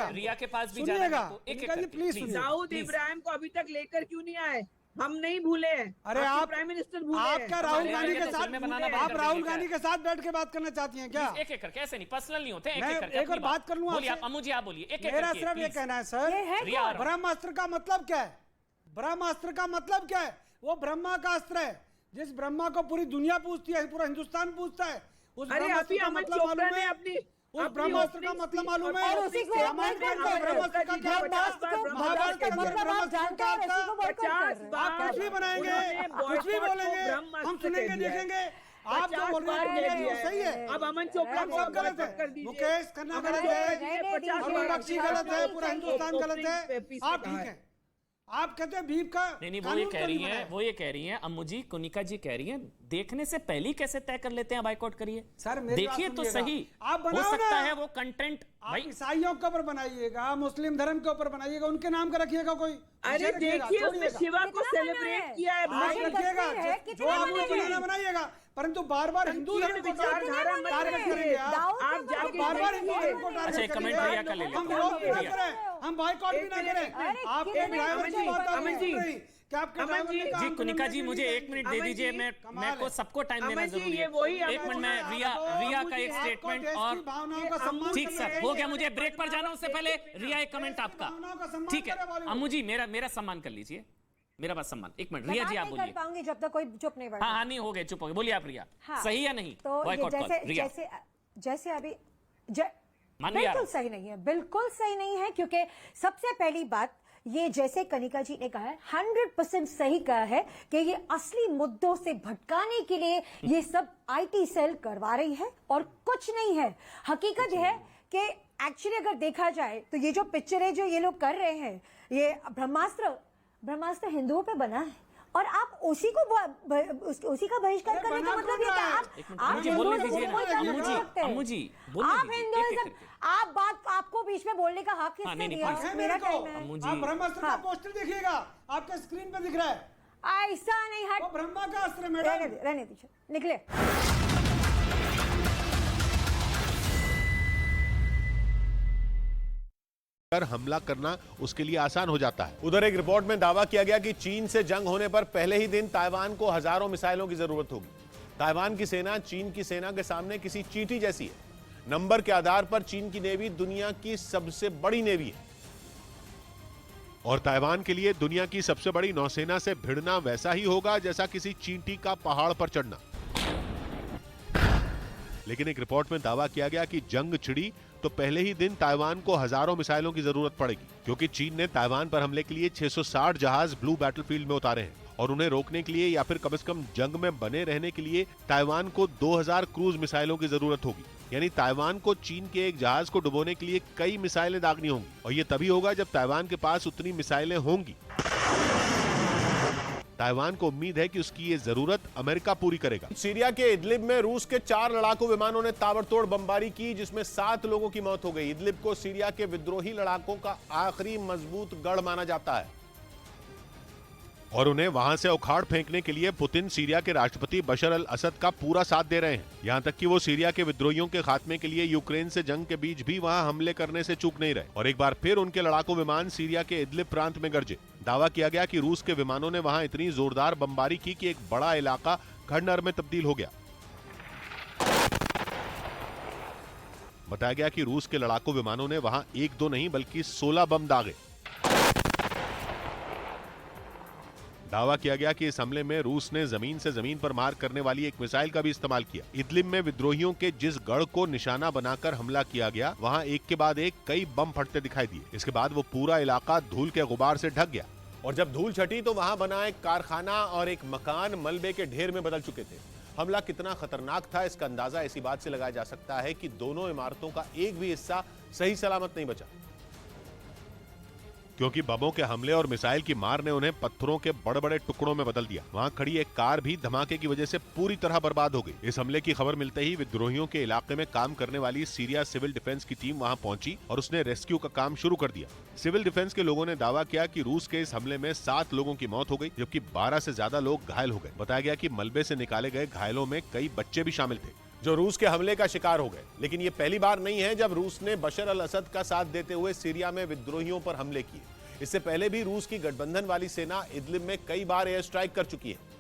रिया के पास भी सुनिएगा, कुनिका जी प्लीज सुनिए। दाऊद इब्राहिम को अभी तक लेकर क्यों नहीं आए? हम नहीं भूले हैं। अरे आप प्राइम मिनिस्टर भूले हैं। आप क्या राहुल गांधी के साथ, आप राहुल गांधी के साथ बैठ के बात करना चाहती हैं क्या? एक करके ऐसे नहीं, पर्सनल नहीं होते, एक और बात कर लूं आपसे। आप अम्मू जी आप बोलिए। मेरा सिर्फ ये कहना है सर, ब्रह्मास्त्र का मतलब क्या है? ब्रह्मास्त्र का मतलब क्या है? वो ब्रह्मा का अस्त्र है, जिस ब्रह्मा को पूरी दुनिया पूजती है, पूरा हिंदुस्तान पूजता है। उस ब्रह्मास्त्र का मतलब मालूम है? उस ब्रह्मास्त्र का मतलब मालूम है? रामायण के अंदर ब्रह्मास्त्र का क्या होता है? महाभारत के अंदर ब्रह्मास्त्र का होता है? आप कुछ भी बनाएंगे, कुछ भी बोलेंगे, हम सुनेंगे देखेंगे। आप जो बोल रहे हैं वो सही है, अब अमन चोपड़ा सब गलत है, मुकेश खन्ना गलत है, अरुण बख्शी गलत है, पूरा हिंदुस्तान गलत है। आप ठीक है, आप कहते हैं बीफ का नहीं वो ये कह रही हैं अम्मू जी, कुनिका जी कह रही हैं देखने से पहले ही कैसे तय कर लेते हैं बाइकॉट करिए। सर देखिए तो सही, आप हो सकता है वो कंटेंट भाई ईसाइयों के ऊपर बनाइएगा, मुस्लिम धर्म के ऊपर बनाइएगा, उनके नाम का रखिएगा कोई। अरे देखिए उसमें शिवा को सेलिब्रेट किया है, आप रखिएगा जो आप बनाइएगा, परंतु बार बार हिंदू धर्म को विचारधारा टारगेट करेंगे आप जाके बार बार हिंदू धर्म को टारगेट करेंगे। हम विरोध भी ना करें, हम बाइकॉट भी ना करें। आपके ड्राइवर की बात अमन जी, जी कुनिका जी मुझे 1 मिनट दे दीजिए, मैं को सबको टाइम देना जरूरी है। 1 मिनट में रिया का एक स्टेटमेंट और ठीक सर हो गया, मुझे ब्रेक पर जाना, उससे पहले रिया एक कमेंट आपका। ठीक है अम्मू जी मेरा सम्मान कर लीजिए, मेरा बात सम्मान। 1 मिनट रिया जी आप बोलिए। पाऊंगी जब तक कोई चुप नहीं बैठा। हाँ नहीं हो गए, चुप हो गए, बोलिए आप रिया। सही या नहीं? तो जैसे अभी बिल्कुल सही नहीं है, बिल्कुल सही नहीं है, क्योंकि सबसे पहली बात ये जैसे कनिका जी ने कहा है 100% सही कहा है कि ये असली मुद्दों से भटकाने के लिए ये सब आईटी सेल करवा रही है और कुछ नहीं है। हकीकत है कि एक्चुअली अगर देखा जाए तो ये जो पिक्चर है जो ये लोग कर रहे हैं, ये ब्रह्मास्त्र हिंदुओं पे बना है और आप उसी का बहिष्कार करने का मतलब ये आप हिंदुइज्म, आपको बीच में बोलने का हक किसने दिया? मेरा टाइम है। आप ब्रह्मास्त्र का पोस्टर देखिएगा, आपके स्क्रीन पे दिख रहा है। ऐसा नहीं है, ब्रह्मा का अस्त्र मैडम। रहने दीजिए, निकले। हमला करना उसके लिए आसान हो जाता है। उधर एक रिपोर्ट में दावा किया गया कि चीन से जंग होने पर पहले ही दिन ताइवान को हजारों मिसाइलों की जरूरत होगी। ताइवान की सेना चीन की सेना के सामने किसी चींटी जैसी है। नंबर के आधार पर चीन की नेवी दुनिया की सबसे बड़ी नेवी है और ताइवान के लिए दुनिया की सबसे बड़ी नौसेना से भिड़ना वैसा ही होगा जैसा किसी चींटी का पहाड़ पर चढ़ना। लेकिन एक रिपोर्ट में दावा किया गया कि जंग छिड़ी तो पहले ही दिन ताइवान को हजारों मिसाइलों की जरूरत पड़ेगी, क्योंकि चीन ने ताइवान पर हमले के लिए 660 जहाज ब्लू बैटलफील्ड में उतारे हैं और उन्हें रोकने के लिए या फिर कम से कम जंग में बने रहने के लिए ताइवान को 2000 क्रूज मिसाइलों की जरूरत होगी। यानी ताइवान को चीन के एक जहाज को डुबोने के लिए कई मिसाइलें दागनी होंगी और ये तभी होगा जब ताइवान के पास उतनी मिसाइलें होंगी। ताइवान को उम्मीद है कि उसकी ये जरूरत अमेरिका पूरी करेगा। सीरिया के इदलिब में रूस के 4 लड़ाकू विमानों ने ताबड़तोड़ बमबारी की, जिसमें 7 लोगों की मौत हो गई। इदलिब को सीरिया के विद्रोही लड़ाकों का आखिरी मजबूत गढ़ माना जाता है। और उन्हें वहां से उखाड़ फेंकने के लिए पुतिन सीरिया के राष्ट्रपति बशर अल असद का पूरा साथ दे रहे हैं। यहां तक कि वो सीरिया के विद्रोहियों के खात्मे के लिए यूक्रेन से जंग के बीच भी वहां हमले करने से चूक नहीं रहे। और एक बार फिर उनके लड़ाकू विमान सीरिया के इदलिब प्रांत में गरजे। दावा किया गया कि रूस के विमानों ने वहां इतनी जोरदार बमबारी की कि एक बड़ा इलाका खंडहर में तब्दील हो गया। बताया गया कि रूस के लड़ाकू विमानों ने वहां 1-2 नहीं बल्कि 16 बम दागे। दावा किया गया कि इस हमले में रूस ने जमीन से जमीन पर मार करने वाली एक मिसाइल का भी इस्तेमाल किया। इदलिब में विद्रोहियों के जिस गढ़ को निशाना बनाकर हमला किया गया वहां एक के बाद एक कई बम फटते दिखाई दिए। इसके बाद वो पूरा इलाका धूल के गुबार से ढक गया और जब धूल छटी तो वहां बना एक कारखाना और एक मकान मलबे के ढेर में बदल चुके थे। हमला कितना खतरनाक था इसका अंदाजा इसी बात से लगाया जा सकता है कि दोनों इमारतों का एक भी हिस्सा सही सलामत नहीं बचा, क्योंकि बमों के हमले और मिसाइल की मार ने उन्हें पत्थरों के बड़े बड़े टुकड़ों में बदल दिया। वहां खड़ी एक कार भी धमाके की वजह से पूरी तरह बर्बाद हो गई। इस हमले की खबर मिलते ही विद्रोहियों के इलाके में काम करने वाली सीरिया सिविल डिफेंस की टीम वहां पहुंची और उसने रेस्क्यू का काम शुरू कर दिया। सिविल डिफेंस के लोगों ने दावा किया कि रूस के इस हमले में 7 लोगों की मौत हो गई, जबकि 12 से ज्यादा लोग घायल हो गए। बताया गया कि मलबे से निकाले गए घायलों में कई बच्चे भी शामिल थे जो रूस के हमले का शिकार हो गए। लेकिन ये पहली बार नहीं है जब रूस ने बशर अल असद का साथ देते हुए सीरिया में विद्रोहियों पर हमले किए। इससे पहले भी रूस की गठबंधन वाली सेना इदलिब में कई बार एयर स्ट्राइक कर चुकी है,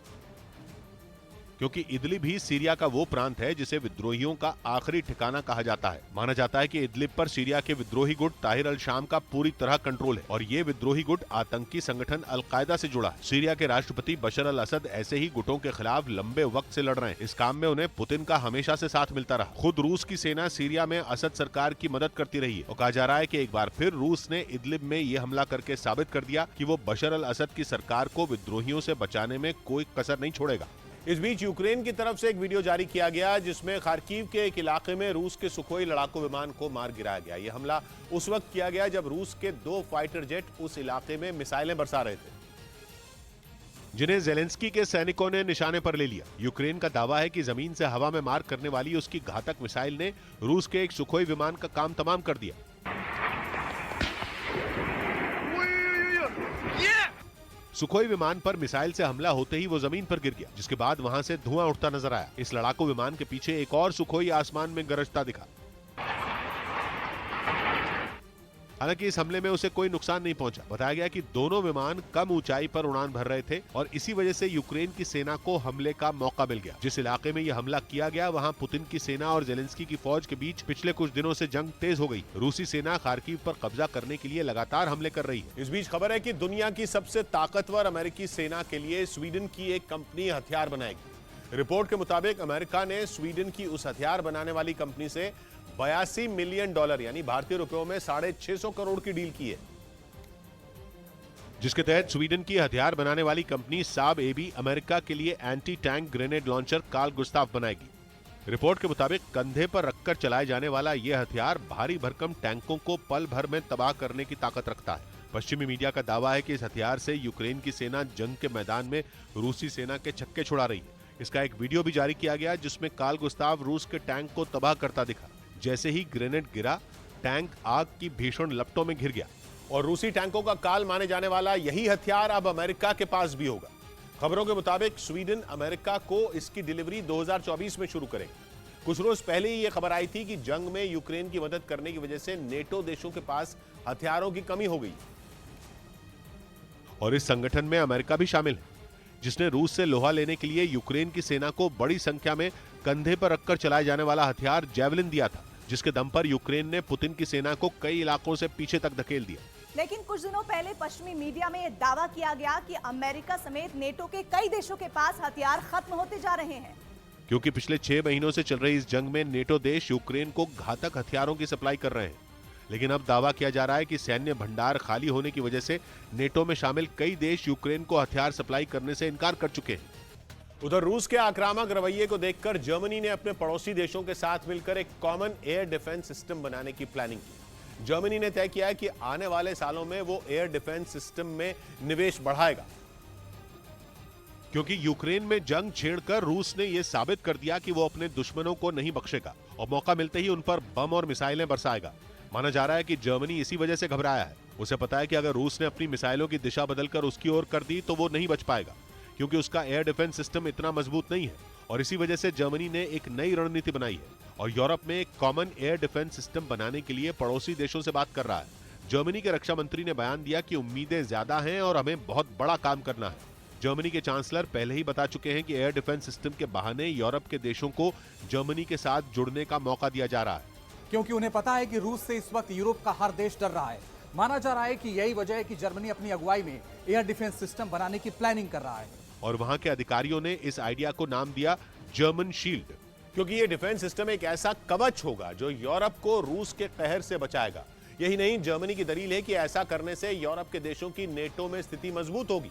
क्योंकि इदलिब ही सीरिया का वो प्रांत है जिसे विद्रोहियों का आखिरी ठिकाना कहा जाता है। माना जाता है कि इदलिब पर सीरिया के विद्रोही गुट ताहिर अल शाम का पूरी तरह कंट्रोल है और ये विद्रोही गुट आतंकी संगठन अल कायदा से जुड़ा है। सीरिया के राष्ट्रपति बशर अल असद ऐसे ही गुटों के खिलाफ लंबे वक्त से लड़ रहे हैं। इस काम में उन्हें पुतिन का हमेशा से साथ मिलता रहा। खुद रूस की सेना सीरिया में असद सरकार की मदद करती रही है और कहा जा रहा है कि एक बार फिर रूस ने इदलिब में ये हमला करके साबित कर दिया कि वो बशर अल असद की सरकार को विद्रोहियों से बचाने में कोई कसर नहीं छोड़ेगा। इस बीच यूक्रेन की तरफ से एक वीडियो जारी किया गया जिसमें खार्किव के एक इलाके में रूस के सुखोई लड़ाकू विमान को मार गिराया गया। यह हमला उस वक्त किया गया जब रूस के 2 फाइटर जेट उस इलाके में मिसाइलें बरसा रहे थे, जिन्हें जेलेंस्की के सैनिकों ने निशाने पर ले लिया। यूक्रेन का दावा है कि जमीन से हवा में मार करने वाली उसकी घातक मिसाइल ने रूस के एक सुखोई विमान का काम तमाम कर दिया। सुखोई विमान पर मिसाइल से हमला होते ही वो जमीन पर गिर गया, जिसके बाद वहां से धुआं उठता नजर आया। इस लड़ाकू विमान के पीछे एक और सुखोई आसमान में गरजता दिखा। हालांकि इस हमले में उसे कोई नुकसान नहीं पहुंचा। बताया गया कि दोनों विमान कम ऊंचाई पर उड़ान भर रहे थे और इसी वजह से यूक्रेन की सेना को हमले का मौका मिल गया। जिस इलाके में यह हमला किया गया वहां पुतिन की सेना और जेलेंस्की की फौज के बीच पिछले कुछ दिनों से जंग तेज हो गई। रूसी सेना खार्किव पर कब्जा करने के लिए लगातार हमले कर रही है। इस बीच खबर है कि दुनिया की सबसे ताकतवर अमेरिकी सेना के लिए स्वीडन की एक कंपनी हथियार बनाएगी। रिपोर्ट के मुताबिक अमेरिका ने स्वीडन की उस हथियार बनाने वाली कंपनी से $82 मिलियन यानी भारतीय रुपयों में 650 करोड़ की डील की है, जिसके तहत स्वीडन की हथियार बनाने वाली कंपनी साब एबी अमेरिका के लिए anti tank grenade launcher Carl Gustav बनाएगी। रिपोर्ट के मुताबिक कंधे पर रखकर चलाए जाने वाला यह हथियार भारी भरकम टैंकों को पल भर में तबाह करने की ताकत रखता है। पश्चिमी मीडिया का दावा है कि इस हथियार से यूक्रेन की सेना जंग के मैदान में रूसी सेना के छक्के छुड़ा रही है। इसका एक वीडियो भी जारी किया गया जिसमें कार्ल गुस्ताव रूस के टैंक को तबाह करता दिखा। जैसे ही ग्रेनेड गिरा, टैंक आग की भीषण लपटों में घिर गया और रूसी टैंकों का काल माने जाने वाला यही हथियार अब अमेरिका के पास भी होगा। खबरों के मुताबिक स्वीडन अमेरिका को इसकी डिलीवरी 2024 में शुरू करेगा। कुछ रोज पहले ही यह खबर आई थी कि जंग में यूक्रेन की मदद करने की वजह से नेटो देशों के पास हथियारों की कमी हो गई और इस संगठन में अमेरिका भी शामिल है, जिसने रूस से लोहा लेने के लिए यूक्रेन की सेना को बड़ी संख्या में कंधे पर रखकर चलाए जाने वाला हथियार जैवलिन दिया था, जिसके दम पर यूक्रेन ने पुतिन की सेना को कई इलाकों से पीछे तक धकेल दिया। लेकिन कुछ दिनों पहले पश्चिमी मीडिया में यह दावा किया गया कि अमेरिका समेत नेटो के कई देशों के पास हथियार खत्म होते जा रहे हैं, क्योंकि पिछले 6 महीनों से चल रही इस जंग में नेटो देश यूक्रेन को घातक हथियारों की सप्लाई कर रहे हैं। लेकिन अब दावा किया जा रहा है कि सैन्य भंडार खाली होने की वजह से नेटो में शामिल कई देश यूक्रेन को हथियार सप्लाई करने से इनकार कर चुके हैं। उधर रूस के आक्रामक रवैये को देखकर जर्मनी ने अपने पड़ोसी देशों के साथ मिलकर एक कॉमन एयर डिफेंस सिस्टम बनाने की प्लानिंग की। जर्मनी ने तय किया है कि आने वाले सालों में वो एयर डिफेंस सिस्टम में निवेश बढ़ाएगा, क्योंकि यूक्रेन में जंग छेड़कर रूस ने यह साबित कर दिया कि वो अपने दुश्मनों को नहीं बख्शेगा और मौका मिलते ही उन पर बम और मिसाइलें बरसाएगा। माना जा रहा है कि जर्मनी इसी वजह से घबराया है। उसे पता है कि अगर रूस ने अपनी मिसाइलों की दिशा बदलकर उसकी ओर कर दी तो वो नहीं बच पाएगा, क्योंकि उसका एयर डिफेंस सिस्टम इतना मजबूत नहीं है। और इसी वजह से जर्मनी ने एक नई रणनीति बनाई है और यूरोप में एक कॉमन एयर डिफेंस सिस्टम बनाने के लिए पड़ोसी देशों से बात कर रहा है। जर्मनी के रक्षा मंत्री ने बयान दिया कि उम्मीदें ज्यादा हैं और हमें बहुत बड़ा काम करना है। जर्मनी के चांसलर पहले ही बता चुके हैं कि एयर डिफेंस सिस्टम के बहाने यूरोप के देशों को जर्मनी के साथ जुड़ने का मौका दिया जा रहा है, क्योंकि उन्हें पता है कि रूस से इस वक्त यूरोप का हर देश डर रहा है। माना जा रहा है कि यही वजह है कि जर्मनी अपनी अगुवाई में एयर डिफेंस सिस्टम बनाने की प्लानिंग कर रहा है। और वहां के अधिकारियों ने इस आइडिया को नाम दिया जर्मन शील्ड, क्योंकि ये डिफेंस सिस्टम एक ऐसा कवच होगा जो यूरोप को रूस के कहर से बचाएगा। यही नहीं, जर्मनी की दलील है कि ऐसा करने से यूरोप के देशों की नेटो में स्थिति मजबूत होगी,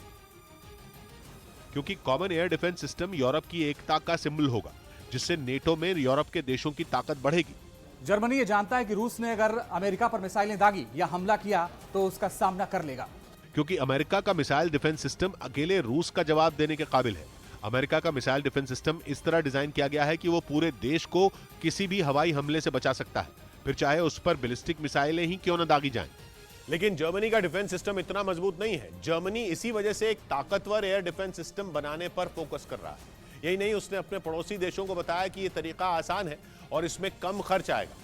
क्योंकि common air defence system Europe की एकता का सिंबल होगा, जिससे नेटो में यूरोप के देशों की ताकत बढ़ेगी। जर्मनी ये जानता है कि रूस ने अगर अमेरिका पर मिसाइलें दागी या हमला किया तो उसका सामना कर लेगा, क्योंकि अमेरिका का मिसाइल डिफेंस सिस्टम अकेले रूस का जवाब देने के काबिल है। अमेरिका का मिसाइल डिफेंस सिस्टम इस तरह डिजाइन किया गया है कि वो पूरे देश को किसी भी हवाई हमले से बचा सकता है, फिर चाहे उस पर बैलिस्टिक मिसाइलें ही क्यों न दागी जाएं। लेकिन जर्मनी का डिफेंस सिस्टम इतना मजबूत नहीं है। जर्मनी इसी वजह से एक ताकतवर एयर डिफेंस सिस्टम बनाने पर फोकस कर रहा है। यही नहीं, उसने अपने पड़ोसी देशों को बताया कि यह तरीका आसान है और इसमें कम खर्च आएगा।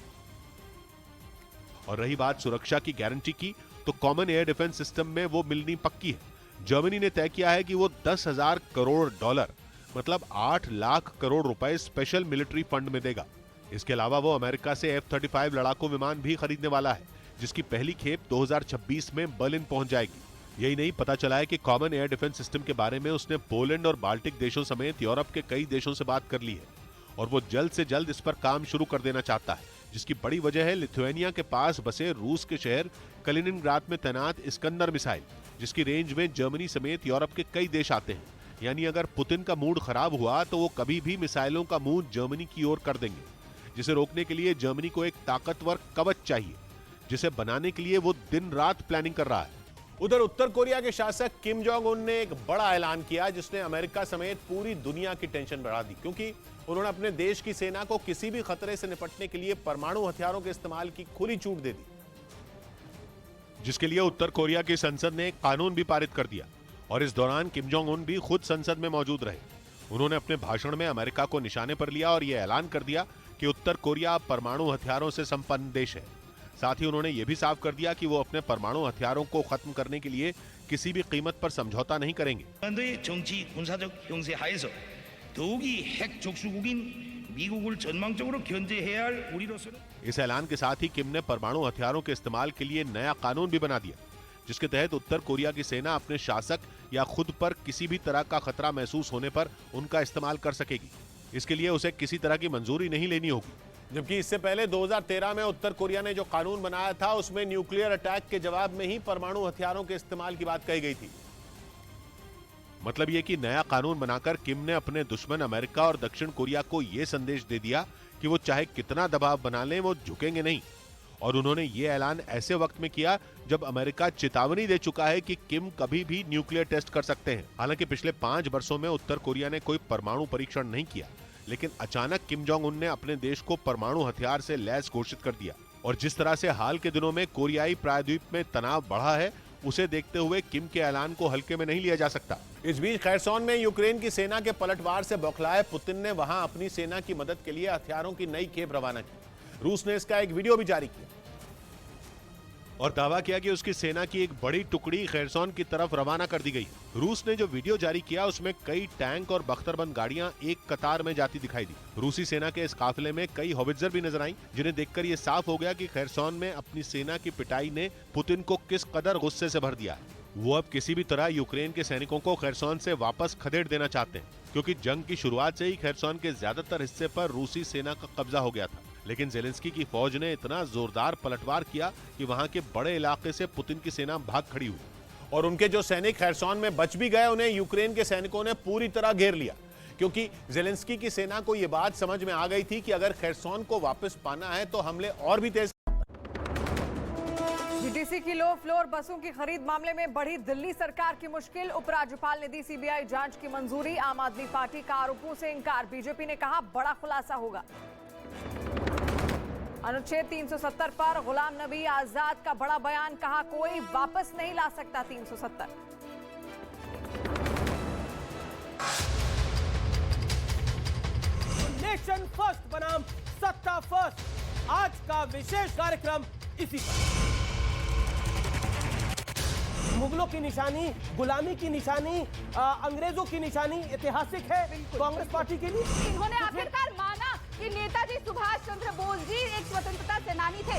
और रही बात सुरक्षा की गारंटी की, तो कॉमन एयर डिफेंस सिस्टम में वो मिलनी पक्की है। जर्मनी ने तय किया है कि वो 10,000 करोड़ डॉलर मतलब 8 लाख करोड़ रुपए स्पेशल मिलिट्री फंड में देगा। इसके अलावा वो अमेरिका से F-35 लड़ाकू विमान भी खरीदने वाला है, जिसकी पहली खेप 2026 में बर्लिन पहुंच जाएगी। यही नहीं, पता चला है कि कॉमन एयर डिफेंस सिस्टम के बारे में उसने पोलैंड और बाल्टिक देशों समेत यूरोप के कई देशों से बात कर ली है और वो जल्द से जल्द इस पर काम शुरू कर देना चाहता है, जिसकी बड़ी वजह है लिथुआनिया के पास बसे रूस के शहर कलिनिनग्राद में तैनात इस्कंदर मिसाइल, जिसकी रेंज में जर्मनी समेत यूरोप के कई देश आते हैं। यानी अगर पुतिन का मूड खराब हुआ तो वो कभी भी मिसाइलों का मुंह जर्मनी की ओर कर देंगे, जिसे रोकने के लिए जर्मनी को एक ताकतवर कवच चाहिए, जिसे बनाने के लिए वो दिन रात प्लानिंग कर रहा है। उधर उत्तर कोरिया के शासक किम जोंग उन ने एक बड़ा ऐलान किया, जिसने अमेरिका समेत पूरी दुनिया की टेंशन बढ़ा दी, क्योंकि उन्होंने अपने देश की सेना को किसी भी खतरे से निपटने के लिए परमाणु हथियारों के इस्तेमाल की खुली छूट दे दी, जिसके लिए उत्तर कोरिया की संसद ने एक कानून भी पारित कर दिया। और इस दौरान किम जोंग उन भी खुद संसद में मौजूद रहे। उन्होंने अपने भाषण में अमेरिका को निशाने पर लिया और यह ऐलान कर दिया कि उत्तर कोरिया परमाणु हथियारों से संपन्न देश है। साथ ही उन्होंने यह भी साफ कर दिया कि वो अपने परमाणु हथियारों को खत्म करने के लिए किसी भी कीमत पर समझौता नहीं करेंगे। इस ऐलान के साथ ही किम ने परमाणु हथियारों के इस्तेमाल के लिए नया कानून भी बना दिया, जिसके तहत उत्तर कोरिया की सेना अपने शासक या खुद पर किसी भी तरह का खतरा महसूस होने पर उनका इस्तेमाल कर सकेगी। इसके लिए उसे किसी तरह की मंजूरी नहीं लेनी होगी। जबकि इससे पहले 2013 में उत्तर कोरिया ने जो कानून बनाया था, उसमें न्यूक्लियर अटैक के जवाब में ही परमाणु हथियारों के इस्तेमाल की बात कही गई थी। मतलब ये कि नया कानून बनाकर किम ने अपने दुश्मन अमेरिका और दक्षिण कोरिया को यह संदेश दे दिया कि वो चाहे कितना दबाव बना लें, वो झुकेंगे नहीं। और उन्होंने ये ऐलान ऐसे वक्त में किया जब अमेरिका चेतावनी दे चुका है कि किम कभी भी न्यूक्लियर टेस्ट कर सकते हैं। हालांकि पिछले 5 वर्षों में उत्तर कोरिया ने कोई परमाणु परीक्षण नहीं किया, लेकिन अचानक किम जोंग उन ने अपने देश को परमाणु हथियार से लैस घोषित कर दिया। और जिस तरह से हाल के दिनों में कोरियाई प्रायद्वीप में तनाव बढ़ा है, उसे देखते हुए किम के ऐलान को हल्के में नहीं लिया जा सकता। इस बीच खैरसोन में यूक्रेन की सेना के पलटवार से बौखलाए पुतिन ने वहां अपनी सेना की मदद के लिए हथियारों की नई खेप रवाना की। रूस ने इसका एक वीडियो भी जारी किया और दावा किया कि उसकी सेना की एक बड़ी टुकड़ी खैरसोन की तरफ रवाना कर दी गई। रूस ने जो वीडियो जारी किया उसमें कई टैंक और बख्तरबंद गाड़ियां एक कतार में जाती दिखाई दी। रूसी सेना के इस काफिले में कई हॉविट्जर भी नजर आई, जिन्हें देखकर ये साफ हो गया कि खैरसोन में अपनी सेना की पिटाई ने पुतिन को किस कदर गुस्से से भर दिया है। वो अब किसी भी तरह यूक्रेन के सैनिकों को खैरसोन से वापस खदेड़ देना चाहते हैं, क्योंकि जंग की शुरुआत से ही खैरसोन के ज्यादातर हिस्से पर रूसी सेना का कब्जा हो गया था। लेकिन ज़ेलेंस्की की फौज ने इतना जोरदार पलटवार किया कि वहां के बड़े इलाके से पुतिन की सेना भाग खड़ी हुई और उनके जो सैनिक खैरसोन में बच भी गए, उन्हें यूक्रेन के सैनिकों ने पूरी तरह घेर लिया, क्योंकि ज़ेलेंस्की की सेना को यह बात समझ में आ गई थी कि अगर खैरसोन को वापस पाना है तो हमले और भी तेज। डीटीसी की लो फ्लोर बसों की खरीद मामले में बढ़ी दिल्ली सरकार की मुश्किल। उपराज्यपाल ने दी सीबीआई जांच की मंजूरी। आम आदमी पार्टी का आरोपों से इंकार। बीजेपी ने कहा बड़ा खुलासा होगा। अनुच्छेद 370 पर गुलाम नबी आजाद का बड़ा बयान, कहा कोई वापस नहीं ला सकता 370। नेशन फर्स्ट बनाम सत्ता फर्स्ट, आज का विशेष कार्यक्रम इसी पर। मुगलों की निशानी, गुलामी की निशानी, अंग्रेजों की निशानी ऐतिहासिक है कांग्रेस पार्टी के लिए। इन्होंने आखिरकार माना कि नेताजी सुभाष चंद्र बोस जी एक स्वतंत्रता सेनानी थे।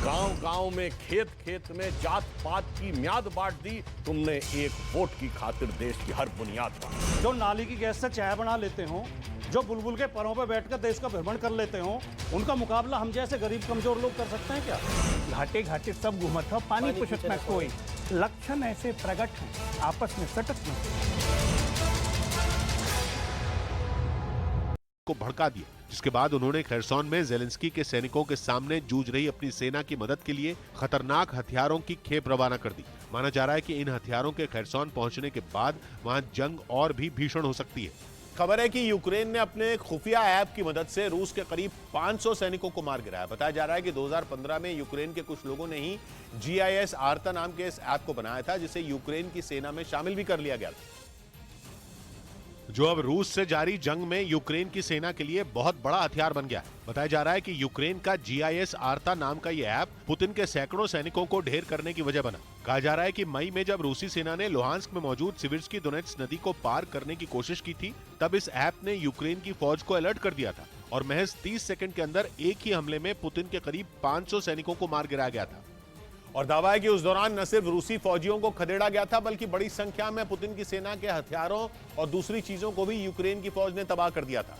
गांव-गांव में, खेत-खेत में जात पात की म्याद बांट दी तुमने, एक वोट की खातिर देश की हर बुनियाद बांट। जो नाली की गैस से चाय बना लेते हो, जो बुलबुल के परों पर बैठकर देश का भ्रमण कर लेते हो, उनका मुकाबला हम जैसे गरीब कमजोर लोग कर सकते हैं क्या? घाटे घाटे सब घूमत हो, पानी पुछत न कोई, लक्षण ऐसे प्रकट हैं, आपस में सटक न को भड़का दिया, जिसके बाद उन्होंने खरसोन में जेलेंस्की के सैनिकों के सामने जूझ रही अपनी सेना की मदद के लिए खतरनाक हथियारों की खेप रवाना कर दी। माना जा रहा है कि इन हथियारों के खरसोन पहुंचने के बाद वहां जंग और भी भीषण हो सकती है। खबर है कि यूक्रेन ने अपने खुफिया ऐप की मदद से रूस के करीब 500 सैनिकों को मार गिराया। बताया जा रहा है कि 2015 में यूक्रेन के कुछ लोगों ने ही GIS आर्ता नाम के इस ऐप को बनाया था, जिसे यूक्रेन की सेना में शामिल भी कर लिया गया था, जो अब रूस से जारी जंग में यूक्रेन की सेना के लिए बहुत बड़ा हथियार बन गया है। बताया जा रहा है कि यूक्रेन का GIS आर्ता नाम का यह ऐप पुतिन के सैकड़ों सैनिकों को ढेर करने की वजह बना। कहा जा रहा है कि मई में जब रूसी सेना ने लुहांस्क में मौजूद सिविर्स्की दोनेत्स्क नदी को पार करने की कोशिश की थी, तब इस ऐप ने यूक्रेन की फौज को अलर्ट कर दिया था और महज 30 सेकंड के अंदर एक ही हमले में पुतिन के करीब 500 सैनिकों को मार गिराया गया था। और दावा है कि उस दौरान न सिर्फ रूसी फौजियों को खदेड़ा गया था, बल्कि बड़ी संख्या में पुतिन की सेना के हथियारों और दूसरी चीजों को भी यूक्रेन की फौज ने तबाह कर दिया था।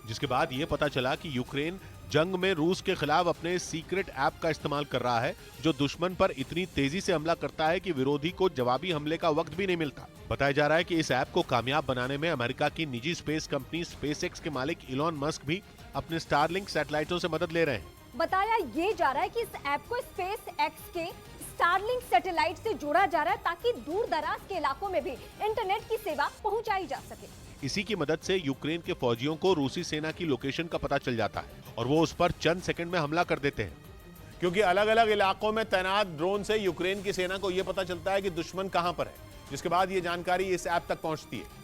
जिसके बाद यह पता चला कि यूक्रेन जंग में रूस के खिलाफ अपने सीक्रेट ऐप का इस्तेमाल कर रहा है, जो दुश्मन पर इतनी तेजी से हमला करता है कि विरोधी को जवाबी हमले का वक्त भी नहीं मिलता। बताया जा रहा है कि इस ऐप को कामयाब बनाने में अमेरिका की निजी स्पेस कंपनी स्पेसएक्स के मालिक इलॉन मस्क भी अपने स्टारलिंक सैटेलाइटों से मदद ले रहे हैं। बताया ये जा रहा है कि इस ऐप को स्पेस एक्स के स्टारलिंक सैटेलाइट से जोड़ा जा रहा है, ताकि दूर दराज के इलाकों में भी इंटरनेट की सेवा पहुंचाई जा सके। इसी की मदद से यूक्रेन के फौजियों को रूसी सेना की लोकेशन का पता चल जाता है और वो उस पर चंद सेकंड में हमला कर देते हैं, क्योंकि अलग अलग इलाकों में तैनात ड्रोन से यूक्रेन की सेना को यह पता चलता है कि दुश्मन कहां पर है, जिसके बाद ये जानकारी इस ऐप तक पहुंचती है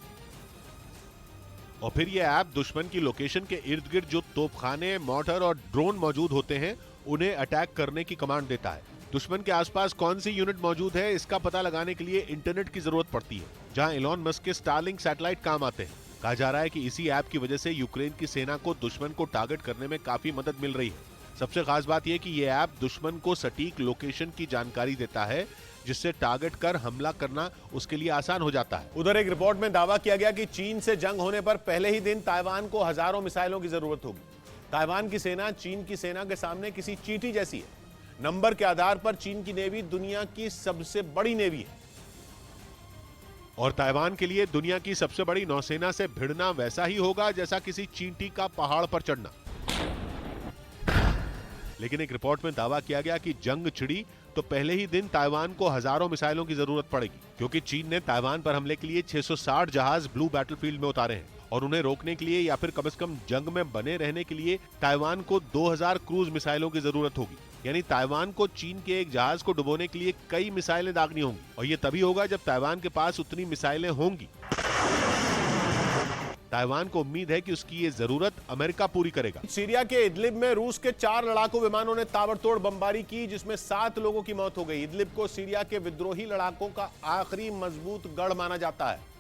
और फिर यह ऐप दुश्मन की लोकेशन के इर्द गिर्द जो तोपखाने, मोर्टर और ड्रोन मौजूद होते हैं, उन्हें अटैक करने की कमांड देता है। दुश्मन के आसपास कौन सी यूनिट मौजूद है, इसका पता लगाने के लिए इंटरनेट की जरूरत पड़ती है, जहां इलॉन मस्क के स्टारलिंक सैटेलाइट काम आते हैं। कहा जा रहा है कि इसी ऐप की वजह से यूक्रेन की सेना को दुश्मन को टारगेट करने में काफी मदद मिल रही है। सबसे खास बात यह कि यह ऐप दुश्मन को सटीक लोकेशन की जानकारी देता है, जिससे टारगेट कर हमला करना उसके लिए आसान हो जाता है। उधर एक रिपोर्ट में दावा किया गया कि चीन से जंग होने पर पहले ही दिन ताइवान को हजारों मिसाइलों की जरूरत होगी। ताइवान की सेना चीन की सेना के सामने किसी चींटी जैसी है। नंबर के आधार पर चीन की नेवी दुनिया की सबसे बड़ी नेवी है और ताइवान के लिए दुनिया की सबसे बड़ी नौसेना से भिड़ना वैसा ही होगा जैसा किसी चींटी का पहाड़ पर चढ़ना। लेकिन एक रिपोर्ट में दावा किया गया कि जंग छिड़ी तो पहले ही दिन ताइवान को हजारों मिसाइलों की जरूरत पड़ेगी, क्योंकि चीन ने ताइवान पर हमले के लिए 660 जहाज ब्लू बैटलफील्ड में उतारे हैं और उन्हें रोकने के लिए या फिर कम से कम जंग में बने रहने के लिए ताइवान को 2000 क्रूज मिसाइलों की जरूरत होगी। यानी ताइवान को चीन के एक जहाज को डुबोने के लिए कई मिसाइलें दागनी होंगी और ये तभी होगा जब ताइवान के पास उतनी मिसाइलें होंगी। ताइवान को उम्मीद है कि उसकी ये जरूरत अमेरिका पूरी करेगा। सीरिया के इदलिब में रूस के 4 लड़ाकू विमानों ने ताबड़तोड़ बमबारी की, जिसमें 7 लोगों की मौत हो गई। इदलिब को सीरिया के विद्रोही लड़ाकों का आखिरी मजबूत गढ़ माना जाता है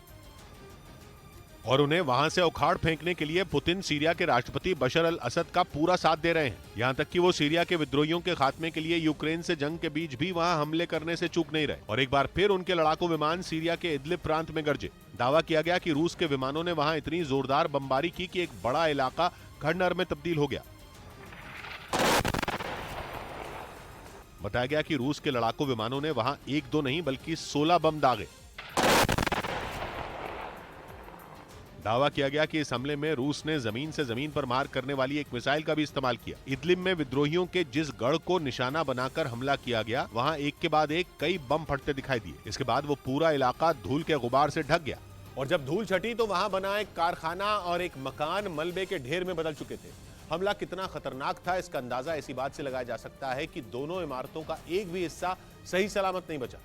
और उन्हें वहां से उखाड़ फेंकने के लिए पुतिन सीरिया के राष्ट्रपति बशर अल असद का पूरा साथ दे रहे हैं। यहां तक कि वो सीरिया के विद्रोहियों के खात्मे के लिए यूक्रेन से जंग के बीच भी वहां हमले करने से चूक नहीं रहे और एक बार फिर उनके लड़ाकू विमान सीरिया के इदलिब प्रांत में गरजे। दावा किया गया कि रूस के विमानों ने वहां इतनी जोरदार बमबारी की कि एक बड़ा इलाका खंडहर में तब्दील हो गया। बताया गया कि रूस के लड़ाकू विमानों ने वहां 1-2 नहीं बल्कि 16 बम दागे। दावा किया गया कि इस हमले में रूस ने जमीन से जमीन पर मार करने वाली एक मिसाइल का भी इस्तेमाल किया। इदलिब में विद्रोहियों के जिस गढ़ को निशाना बनाकर हमला किया गया, वहां एक के बाद एक कई बम फटते दिखाई दिए। इसके बाद वो पूरा इलाका धूल के गुबार से ढक गया और जब धूल छटी तो वहां बना एक कारखाना और एक मकान मलबे के ढेर में बदल चुके थे। हमला कितना खतरनाक था इसका अंदाजा इसी बात से लगाया जा सकता है कि दोनों इमारतों का एक भी हिस्सा सही सलामत नहीं बचा,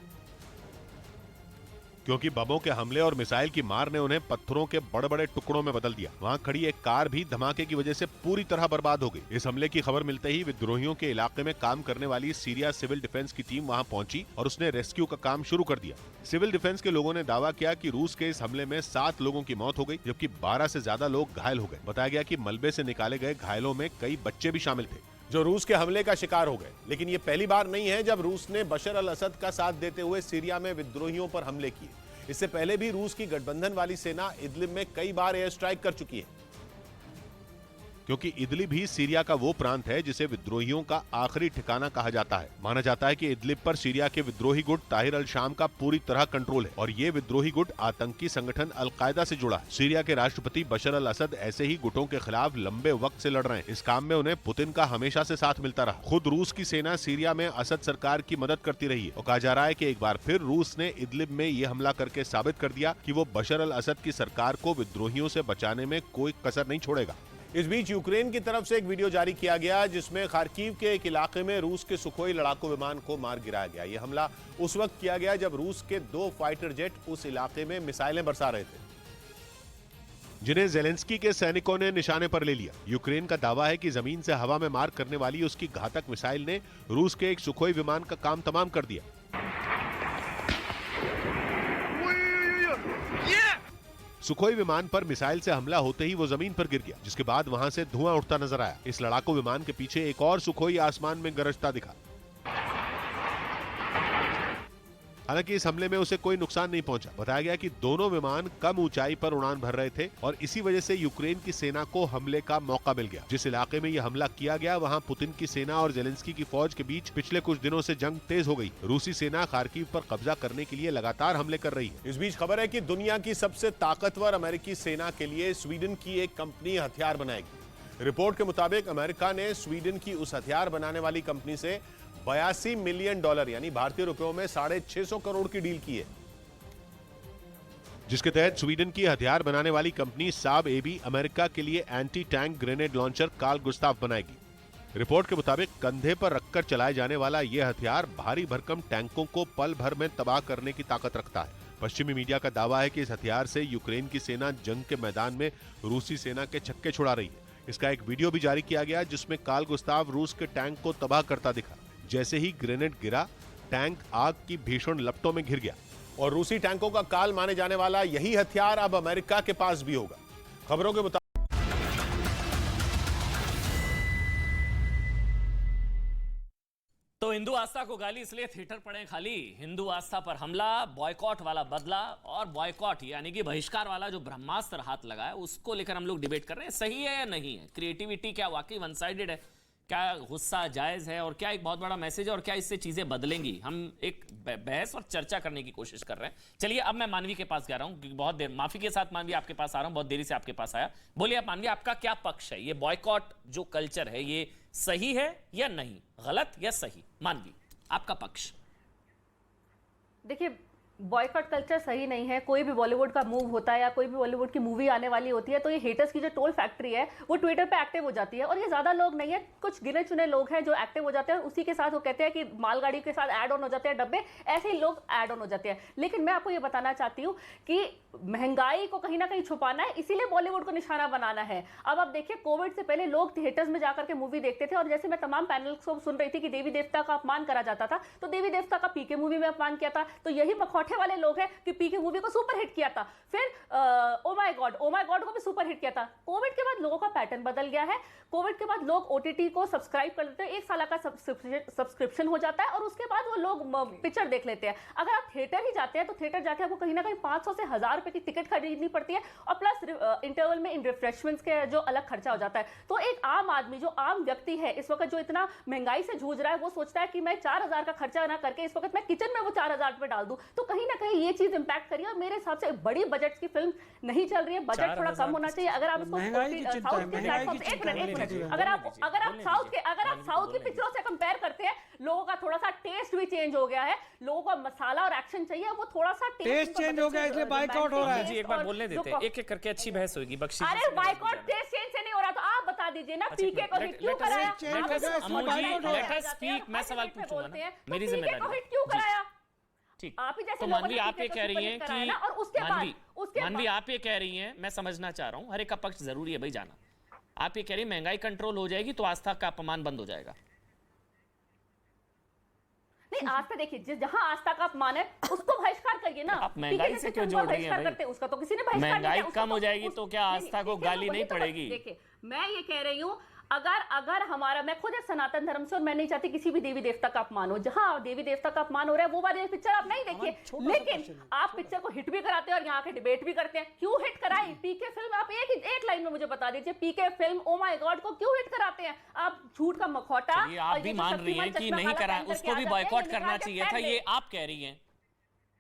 क्योंकि बमों के हमले और मिसाइल की मार ने उन्हें पत्थरों के बड़े बड़े टुकड़ों में बदल दिया। वहां खड़ी एक कार भी धमाके की वजह से पूरी तरह बर्बाद हो गई। इस हमले की खबर मिलते ही विद्रोहियों के इलाके में काम करने वाली सीरिया सिविल डिफेंस की टीम वहां पहुंची और उसने रेस्क्यू का काम शुरू कर दिया। सिविल डिफेंस के लोगों ने दावा किया कि रूस के इस हमले में 7 लोगों की मौत हो गई, जबकि 12 से ज्यादा लोग घायल हो गए। बताया गया कि मलबे से निकाले गए घायलों में कई बच्चे भी शामिल थे जो रूस के हमले का शिकार हो गए। लेकिन ये पहली बार नहीं है जब रूस ने बशर अल असद का साथ देते हुए सीरिया में विद्रोहियों पर हमले किए। इससे पहले भी रूस की गठबंधन वाली सेना इदलिब में कई बार एयर स्ट्राइक कर चुकी है, क्योंकि इदलिब ही सीरिया का वो प्रांत है जिसे विद्रोहियों का आखिरी ठिकाना कहा जाता है। माना जाता है कि इदलिब पर सीरिया के विद्रोही गुट ताहिर अल शाम का पूरी तरह कंट्रोल है और ये विद्रोही गुट आतंकी संगठन अल कायदा से जुड़ा है। सीरिया के राष्ट्रपति बशर अल असद ऐसे ही गुटों के खिलाफ लंबे वक्त से लड़ रहे हैं। इस काम में उन्हें पुतिन का हमेशा से साथ मिलता रहा। खुद रूस की सेना सीरिया में असद सरकार की मदद करती रही है और कहा जा रहा है कि एक बार फिर रूस ने इदलिब में ये हमला करके साबित कर दिया कि वो बशर अल असद की सरकार को विद्रोहियों से बचाने में कोई कसर नहीं छोड़ेगा। इस बीच यूक्रेन की तरफ से एक वीडियो जारी किया गया जिसमें खार्किव के एक इलाके में रूस के सुखोई लड़ाकू विमान को मार गिराया गया। यह हमला उस वक्त किया गया जब रूस के 2 फाइटर जेट उस इलाके में मिसाइलें बरसा रहे थे, जिन्हें ज़ेलेंस्की के सैनिकों ने निशाने पर ले लिया। यूक्रेन का दावा है कि जमीन से हवा में मार करने वाली उसकी घातक मिसाइल ने रूस के एक सुखोई विमान का काम तमाम कर दिया। सुखोई विमान पर मिसाइल से हमला होते ही वो जमीन पर गिर गया, जिसके बाद वहां से धुआं उठता नजर आया। इस लड़ाकू विमान के पीछे एक और सुखोई आसमान में गरजता दिखा। हालांकि इस हमले में उसे कोई नुकसान नहीं पहुंचा। बताया गया कि दोनों विमान कम ऊंचाई पर उड़ान भर रहे थे और इसी वजह से यूक्रेन की सेना को हमले का मौका मिल गया। जिस इलाके में यह हमला किया गया वहां पुतिन की सेना और ज़ेलेंस्की की फौज के बीच पिछले कुछ दिनों से जंग तेज हो गई। रूसी सेना खार्किव पर कब्जा करने के लिए लगातार हमले कर रही है। इस बीच खबर है कि दुनिया की सबसे ताकतवर अमेरिकी सेना के लिए स्वीडन की एक कंपनी हथियार बनाएगी। रिपोर्ट के मुताबिक अमेरिका ने स्वीडन की उस हथियार बनाने वाली कंपनी से $82 मिलियन यानी भारतीय रुपयों में 650 करोड़ की डील की है, जिसके तहत स्वीडन की हथियार बनाने वाली कंपनी साब एबी अमेरिका के लिए anti tank grenade launcher Carl Gustav बनाएगी। रिपोर्ट के मुताबिक कंधे पर रखकर चलाए जाने वाला यह हथियार भारी भरकम टैंकों को पल भर में तबाह करने की ताकत रखता है। पश्चिमी मीडिया का दावा है कि इस हथियार से यूक्रेन की सेना जंग के मैदान में रूसी सेना के छक्के छुड़ा रही है। इसका एक वीडियो भी जारी किया गया जिसमें कार्ल गुस्ताव रूस के टैंक को तबाह करता दिखा। जैसे ही ग्रेनेड गिरा, टैंक आग की भीषण लपटों में घिर गया और रूसी टैंकों का काल माने जाने वाला यही हथियार अब अमेरिका के पास भी होगा। खबरों के मुताबिक तो हिंदू आस्था को गाली इसलिए थिएटर पड़े खाली। हिंदू आस्था पर हमला, बॉयकॉट वाला बदला और बॉयकॉट यानी कि बहिष्कार वाला जो ब्रह्मास्त्र हाथ लगा है उसको लेकर हम लोग डिबेट कर रहे हैं, सही है या नहीं है। क्रिएटिविटी क्या वाकई वन साइडेड है, क्या गुस्सा जायज है और क्या एक बहुत बड़ा मैसेज है और क्या इससे चीजें बदलेंगी। हम एक बहस और चर्चा करने की कोशिश कर रहे हैं। चलिए अब मैं मानवी के पास जा रहा हूं, बहुत देर माफी के साथ मानवी आपके पास आ रहा हूं, बहुत देरी से आपके पास आया। बोलिए आप मानवी, आपका क्या पक्ष है, ये बॉयकॉट जो कल्चर है ये सही है या नहीं, गलत या सही? मानवी आपका पक्ष। देखिए बॉयकॉट कल्चर सही नहीं है। कोई भी बॉलीवुड का मूव होता है या कोई भी बॉलीवुड की मूवी आने वाली होती है तो ये हेटर्स की जो टोल फैक्ट्री है वो ट्विटर पे एक्टिव हो जाती है और ये ज्यादा लोग नहीं है, कुछ गिने चुने लोग हैं जो एक्टिव हो जाते हैं। उसी के साथ वो कहते हैं कि मालगाड़ी के साथ ऐड ऑन हो जाते हैं डब्बे, ऐसे ही लोग ऐड ऑन हो जाते हैं। लेकिन मैं आपको ये बताना चाहती हूँ कि महंगाई को कहीं ना कहीं छुपाना है, इसीलिए बॉलीवुड को निशाना बनाना है। अब आप देखिए कोविड से पहले लोग थिएटर्स में जाकर के मूवी देखते थे और जैसे मैं तमाम पैनल्स को सुन रही थी कि देवी देवता का अपमान करा जाता था तो देवी देवता का पीके मूवी में अपमान किया था, तो यही मखौटे वाले लोग हैं कि पीके मूवी को सुपर हिट किया था, फिर ओ माय गॉड को भी सुपर हिट किया था। कोविड के बाद लोगों का पैटर्न बदल गया है। कोविड के बाद लोग ओटीटी को सब्सक्राइब कर लेते हैं, 1 साल का सब्सक्रिप्शन हो जाता है और उसके बाद वो लोग पिक्चर देख लेते हैं। अगर आप थिएटर ही जाते हैं तो थिएटर जाके आपको कहीं ना कहीं 500 से 1000 रुपए की टिकट खरीदनी पड़ती है और प्लस इंटरवल में इन रिफ्रेशमेंट्स के जो अलग खर्चा हो जाता है। तो एक आम आदमी जो आम व्यक्ति है इस वक्त जो इतना महंगाई से जूझ रहा है वो सोचता है कि मैं 4000 का खर्चा ना करके इस वक्त मैं किचन में वो 4000 रुपए डाल दूं, तो कहीं ना कहीं ये चीज इंपैक्ट करिए। और मेरे हिसाब से बड़ी बजट की फिल्म नहीं चल रही है, बजट थोड़ा कम होना चाहिए। अगर आप इसको साउथ के प्लेटफॉर्म से एक मिनट अगर आप साउथ की पिक्चरों से कंपेयर करते हैं, लोगों का थोड़ा सा टेस्ट भी चेंज हो गया है। लोगों को मसाला और एक्शन चाहिए, वो थोड़ा सा टेस्ट चेंज हो गया इसलिए बाइकआउट हो रहा है। जी एक बार बोलने देते हैं, एक एक करके अच्छी बहस होगी। बख्शी अरे बाइकआउट टेस्ट चेंज से नहीं हो रहा, तो आप बताएं बता दीजिए ना, पीके को हिट क्यों कराया? मैं सवाल पूछूंगा ना, मेरी जिम्मेदारी को हिट क्यों कराया? ठीक, आप ही जैसे तो मानवी आप ये कह रही हैं कि और उसके मानवी आप ये कह रही हैं, मैं समझना चाह रहा हूं, हर एक का पक्ष जरूरी है भाई जाना। आप ये कह रही हैं महंगाई कंट्रोल हो जाएगी तो आस्था का अपमान बंद हो जाएगा। नहीं, आस्था देखिए, जहां आस्था का अपमान है उसको बहिष्कार करिए ना। आप महंगाई से क्यों जोड़ रही हैं भाई? उसका तो किसी ने बहिष्कार नहीं किया। महंगाई कम हो जाएगी तो क्या आस्था को गाली नहीं पड़ेगी? देखिए, मैं ये कह रही हूँ, अगर हमारा, मैं खुद एक सनातन धर्म से, और मैं नहीं चाहती किसी भी देवी देवता का अपमान हो। जहां देवी देवता का अपमान हो रहा है वो वाली पिक्चर आप नहीं देखिए, लेकिन आप पिक्चर को हिट भी कराते हैं और यहाँ के डिबेट भी करते हैं। क्यों हिट कराएं? पीके फिल्म, आप एक लाइन में मुझे बता दीजिए, पीके फिल्म ओ माय गॉड को क्यों हिट कराते हैं? आप झूठ का मखौटा, आप भी मान रही हैं कि नहीं करा, उसको भी बॉयकॉट करना चाहिए था, ये आप कह रही हैं।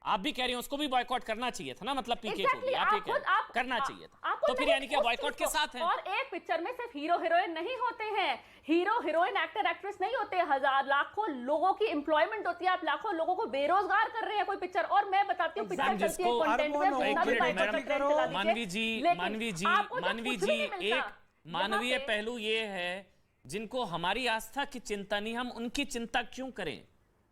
आप भी कह रही हैं उसको भी बॉयकॉट करना चाहिए था ना, मतलब पीके को भी आप ये कह रहे हैं करना चाहिए था, तो फिर यानी कि बॉयकॉट के साथ हैं। और एक पिक्चर में सिर्फ हीरो हीरोइन नहीं होते हैं, हीरो हीरोइन एक्टर एक्ट्रेस नहीं होते, हजार लाखों लोगों की एम्प्लॉयमेंट होती है। आप लाखों लोगों को बेरोजगार कर रहे हैं कोई पिक्चर। और मैं बताती हूँ पिक्चर चलती है कंटेंट पे, मानवी जी एक मानवीय पहलू ये है, जिनको हमारी आस्था की चिंता नहीं, हम उनकी चिंता क्यों करें?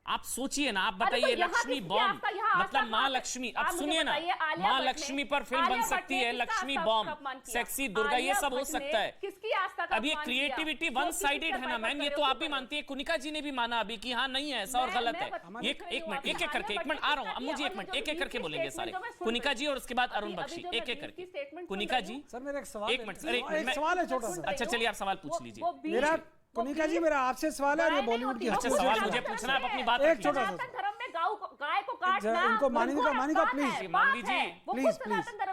आप सोचिए ना, आप बताइए, लक्ष्मी बॉम्ब मतलब माँ लक्ष्मी, अब सुनिए ना, माँ लक्ष्मी पर फिल्म बन सकती है, लक्ष्मी बॉम्ब, सेक्सी दुर्गा, ये सब हो सकता है। किसकी आस्था का? अब ये क्रिएटिविटी वन साइडेड है ना मैम, ये तो आप भी मानती है, कुनिका जी ने भी माना अभी कि हाँ नहीं है ऐसा और गलत है। एक मिनट एक करके, एक मिनट आ रहा हूँ, अब मुझे एक मिनट एक करके बोलेंगे सारे, कुनिका जी और उसके बाद अरुण बख्शी, एक करके। कुनिका जी, सर मेरा एक सवाल, एक सवाल है छोटा सा। अच्छा चलिए आप सवाल पूछ लीजिए। मेरा कुनिका जी, मेरा आपसे सवाल है, और ये बॉलीवुड की अच्छा सवाल मुझे पूछना है, आप अपनी बात एक छोटा सा धर्म में गाय को काटना, इनको मानवी का प्लीज, मानवी जी प्लीज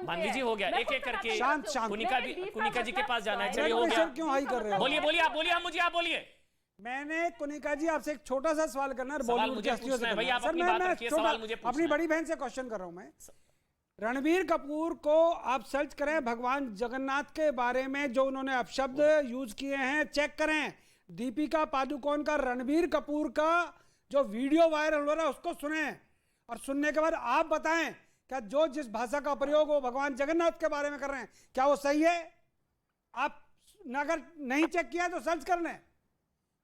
मानवी जी हो गया, एक करके। शांत कुनिका जी के पास जाना है, चलिए हो गया। क्यों हाई कर रहे हो? बोलिए आप बोलिए, मुझे आप बोलिए। मैंने कुनिका जी आपसे एक छोटा सा सवाल करना है, सवाल मुझे पूछना है भाई, आप अपनी बात रखिए, सवाल मुझे पूछना है। अपनी बड़ी बहन से क्वेश्चन कर रहा हूं मैं। रणबीर कपूर को आप सर्च करें, भगवान जगन्नाथ के बारे में जो उन्होंने अपशब्द यूज किए हैं चेक करें। दीपिका पादुकोण का रणबीर कपूर का जो वीडियो वायरल हो रहा है उसको सुने, और सुनने के बाद आप बताएं क्या जो जिस भाषा का प्रयोग वो भगवान जगन्नाथ के बारे में कर रहे हैं क्या वो सही है? आप अगर नहीं चेक किया तो सर्च कर लें,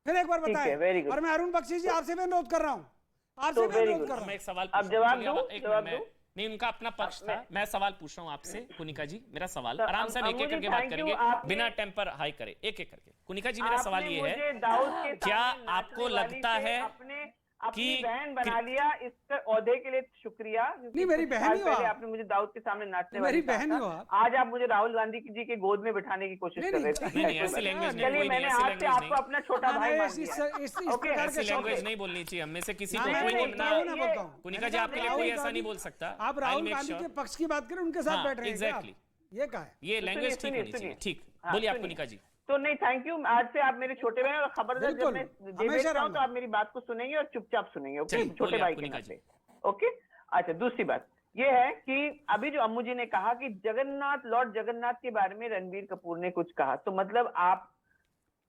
फिर एक बार बताएं। और मैं अरुण बख्शी जी आपसे भी अनुरोध कर रहा हूँ, आपसे भी अनुरोध कर रहा हूँ। एक सवाल अब जवाब दूं? नहीं, उनका अपना पक्ष था, मैं सवाल पूछ रहा हूँ आपसे। कुनिका जी मेरा सवाल आराम से एक एक करके बात करेंगे, बिना टेम्पर हाई करे, एक एक करके। कुनिका जी मेरा सवाल ये है, क्या आपको लगता है अपनी बहन बना लिया, इस ओहदे के लिए शुक्रिया। नहीं, मेरी बहन ही हो आप। आपने मुझे दाऊद के सामने नाचने मेरी बहन ही हो आप। आज आप मुझे राहुल गांधी जी के गोद में बिठाने की कोशिश कर रहे थे। नहीं, ऐसी लैंग्वेज नहीं, चलिए मैंने आपसे आपको अपना छोटा भाई मान लिया। ऐसी लैंग्वेज नहीं बोलनी चाहिए, हम में से किसी को कोई नहीं बना। कुनिका जी आपके लिए कोई ऐसा नहीं बोल सकता। आप राहुल गांधी के पक्ष की बात करें, उनके साथ बैठ रहे हैं। एग्जैक्टली, ये कहा है, ये लैंग्वेज ठीक होनी चाहिए। ठीक, बोलिए आप कुनिका जी। तो नहीं, थैंक यू। आज से आप मेरे छोटे बहन, और खबरदार जब मैं डिबेट कर रहा हूं तो आप मेरी बात को सुनेंगे और चुपचाप सुनेंगे, ओके? छोटे भाई के नाते, ओके? अच्छा, दूसरी बात ये है कि अभी जो अम्मू जी ने कहा कि जगन्नाथ, लॉर्ड जगन्नाथ के बारे में रणबीर कपूर ने कुछ कहा, तो मतलब आप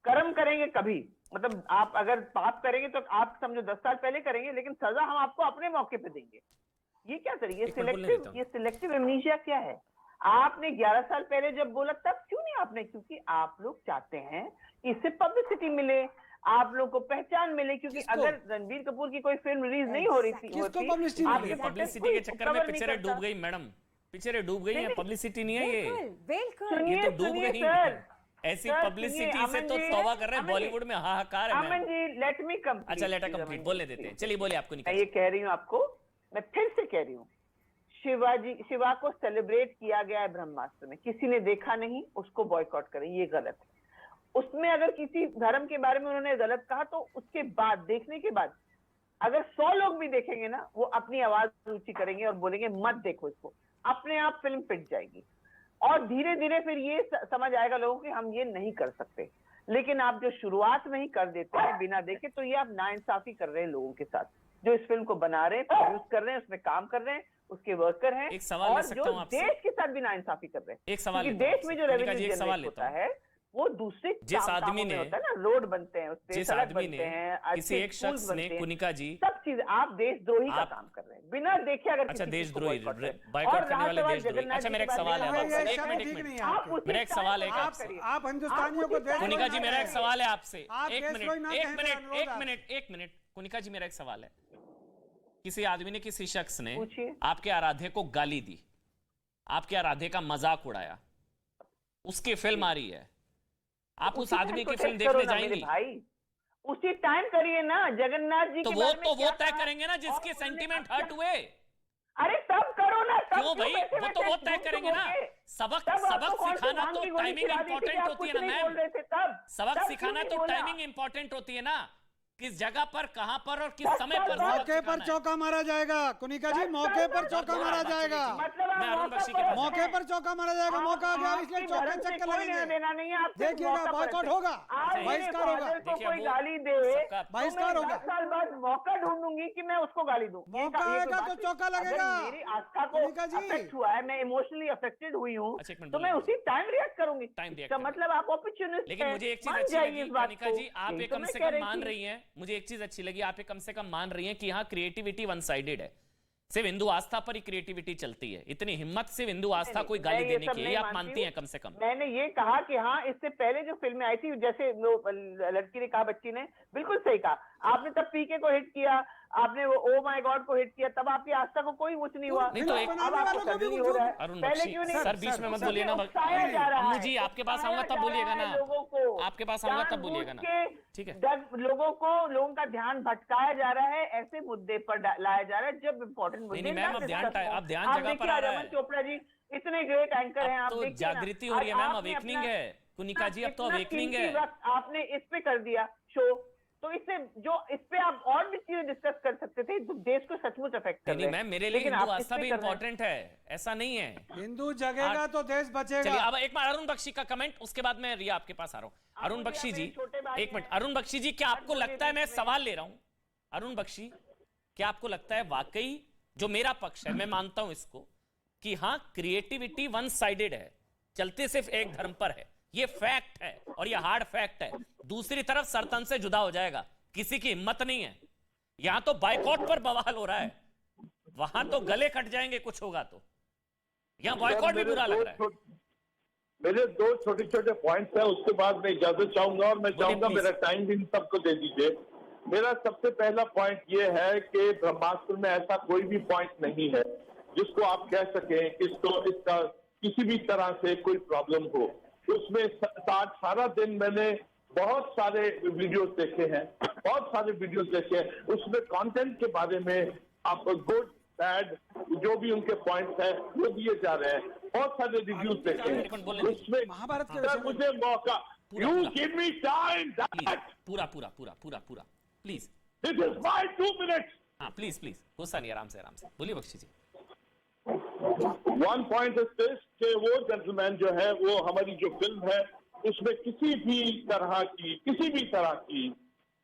कर्म करेंगे कभी, मतलब आप अगर पाप करेंगे तो आप समझो 10 साल पहले करेंगे, लेकिन सजा हम आपको अपने मौके पे देंगे। ये क्या तरीके? ये सिलेक्टिव एमनीशिया क्या है? आपने 11 साल पहले जब बोला तब क्यों नहीं आपने? क्योंकि आप लोग चाहते हैं इससे पब्लिसिटी मिले, आप लोग को पहचान मिले, क्योंकि अगर रणबीर कपूर की कोई फिल्म रिलीज नहीं हो रही थी, पब्लिसिटी के चक्कर में पिक्चरें डूब गई मैडम, पिक्चरें डूब गई हैं, पब्लिसिटी नहीं है ये तो डूब गई। ऐसी पब्लिसिटी से तो तौबा कर रहे हैं, बॉलीवुड में हाहाकार है। Aman ji let me complete. अच्छा, लेट कंप्लीट बोलने देते हैं, चलिए बोलिए आपको। ये कह रही हूँ आपको, मैं फिर से कह रही हूँ, शिवा को सेलिब्रेट किया गया है ब्रह्मास्त्र में, किसी ने देखा नहीं, उसको बॉयकॉट करें, ये गलत है। उसमें अगर किसी धर्म के बारे में उन्होंने गलत कहा तो उसके बाद, देखने के बाद अगर 100 लोग भी देखेंगे ना, वो अपनी आवाज ऊंची करेंगे और बोलेंगे मत देखो इसको, अपने आप फिल्म पिट जाएगी। और धीरे धीरे फिर ये समझ आएगा लोगों कि हम ये नहीं कर सकते। लेकिन आप जो शुरुआत में ही कर देते हैं बिना देखे, तो ये आप नाइंसाफी कर रहे हैं लोगों के साथ, जो इस फिल्म को बना रहे हैं, प्रोड्यूस कर रहे हैं, उसमें काम कर रहे हैं, उसके वर्कर हैं, एक सवाल ले सकता हूं आपसे? देश के साथ भी नाइंसाफी कर रहे हैं। एक सवाल, देश में जो रेवेन्यू जनरेट होता है वो दूसरे जिस आदमी ने होता है ना, रोड बनते हैं उससे, जिस सड़क आदमी बनते ने हैं, किसी एक शख्स ने, कुनिका जी, सब चीज आप देशद्रोही का काम कर रहे हैं बिना देखे। अगर अच्छा देशद्रोही बाइकॉट करने वाले देशद्रोही। अच्छा मेरा एक सवाल है आपसे, एक मिनट, मेरा एक सवाल है आपसे, आप हिंदुस्तानियों को कुनिका जी मेरा एक सवाल है आपसे, एक मिनट कुनिका जी मेरा एक सवाल है। किसी आदमी ने, किसी शख्स ने आपके आराध्य को गाली दी, आपके आराध्य का मजाक उड़ाया, उसकी फिल्म आ रही है, आप उस आदमी की फिल्म देखने जाएंगी? भाई उसी टाइम करिए ना, जगन्नाथ जी तो वो तय करेंगे ना जिसके सेंटिमेंट हर्ट हुए। अरे तब करो ना, क्यों भाई, वो तय करेंगे ना। सबक सिखाना तो टाइमिंग इंपॉर्टेंट होती है ना मैम, सबक सिखाना तो टाइमिंग इंपॉर्टेंट होती है ना, किस जगह पर, कहां पर और किस समय पर। मौके पर चौका मारा जाएगा कुनिका जी, मौके पर चौका मारा जाएगा, मौके पर चौका मारा जाएगा। मौका आ गया इसलिए चौके चक्कर लगेंगे। देखिएगा बॉयकॉट होगा, बहिष्कार होगा, कोई गाली दे, बहिष्कार होगा। 10 साल बाद मौका ढूंढूंगी कि मैं उसको गाली दूं। मौका आएगा तो चौका लगेगा। मेरी आस्था को अफेक्ट हुआ है, मैं इमोशनली अफेक्टेड हुई हूँ, तो मैं उसी टाइम रिएक्ट करूंगी। तो मतलब आप अपॉर्चुनिस्ट। लेकिन मुझे एक चीज अच्छी लगी कनिका जी, आप कम से कम मान रही हैं, मुझे एक चीज अच्छी लगी, आप कम से कम मान रही हैं कि यहाँ क्रिएटिविटी वन साइडेड है, सिर्फ हिंदू आस्था पर ही क्रिएटिविटी चलती है। इतनी हिम्मत सिर्फ हिंदू आस्था कोई गाली देने की, ये आप मानती हैं कम से कम? मैंने ये कहा कि हाँ, इससे पहले जो फिल्में आई थी, जैसे लड़की ने कहा, बच्ची ने बिल्कुल सही कहा, आपने तब पीके को हिट किया, आपने वो ओ माय गॉड को हिट किया, तब आपकी आस्था को कोई कुछ नहीं हुआ। नहीं तो अब आपको कभी नहीं हो रहा है। अरुण बख्शी सर बीच में मत बोलिए ना, अम्मू जी आपके पास आऊंगा तब बोलिएगा ना, आपके पास आऊंगा तब बोलिएगा ना, ठीक है। लोगों का ध्यान भटकाया जा रहा है, ऐसे मुद्दे पर लाया जा रहा है जब इम्पोर्टेंट मुद्दे। नहीं मैम, अब ध्यान जगह पर आ रहा है। चोपड़ा जी इतने ग्रेट एंकर हैं, आप तो जागृति हो रही है मैम, अवेकनिंग है कुनिका जी, अब तो अवेकनिंग है। आपने इस पे कर दिया शो, तो इससे जो इस पे आप और भी चीजें डिस्कस कर सकते थे, देश को सचमुच अफेक्ट कर रहे हैं। मैम मेरे लिए हिंदू आस्था भी इंपॉर्टेंट है, ऐसा नहीं है। हिंदू जगेगा तो देश बचेगा। चलिए अब एक बार अरुण बख्शी का कमेंट, उसके बाद मैं रिया आपके पास आ रहा हूँ। अरुण बख्शी जी एक मिनट, अरुण बख्शी जी क्या आपको लगता है, मैं सवाल ले रहा हूँ अरुण बख्शी, क्या आपको लगता है वाकई जो मेरा पक्ष है, मैं मानता हूं इसको कि हाँ क्रिएटिविटी वन साइडेड है, चलते सिर्फ एक धर्म पर है, ये फैक्ट है और ये हार्ड फैक्ट है। दूसरी तरफ सरतन से जुदा हो जाएगा, किसी की हिम्मत नहीं है। यहां तो बायकॉट पर बवाल हो रहा है, वहां तो गले कट जाएंगे कुछ होगा तो, यहां बायकॉट भी बुरा लग रहा है। मेरे 2 छोटे छोटे पॉइंट्स हैं, उसके बाद मैं इजाजत चाहूंगा और मैं चाहूंगा मेरा टाइम भी इन सबको दे दीजिए। मेरा सबसे पहला पॉइंट ये है कि ब्रह्मास्त्र में ऐसा कोई भी पॉइंट नहीं है जिसको आप कह सकें इसका किसी भी तरह से कोई प्रॉब्लम हो। उसमें सारा दिन मैंने बहुत सारे वीडियोस देखे हैं, उसमें कंटेंट के बारे में आप गुड बैड जो भी उनके पॉइंट्स हैं वो दिए जा रहे हैं, बहुत सारे रिव्यूज देखे हैं। उसमें महाभारत मुझे मौका, यू गिव मी टाइम, पूरा please, this is my 2 minutes. हाँ प्लीज गुस्सा नहीं, आराम से बोलिए बख्शी जी। वन पॉइंट इज दिस कि वो जेंटलमैन जो है, वो हमारी जो फिल्म है उसमें किसी भी तरह की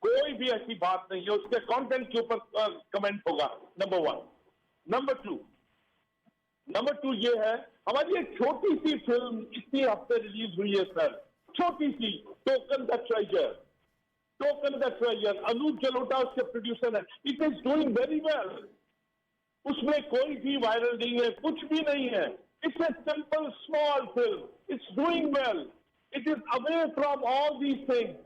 कोई भी ऐसी बात नहीं है, उसके कंटेंट के ऊपर कमेंट होगा, नंबर 1। नंबर टू ये है, हमारी एक छोटी सी फिल्म इसी हफ्ते रिलीज हुई है सर, छोटी सी, token the treasure, Anup Jalota उसके प्रोड्यूसर है। It is doing very well, उसमें कोई भी वायरल नहीं है, कुछ भी नहीं है। It's a simple small film, it's doing well, it is away from all these things.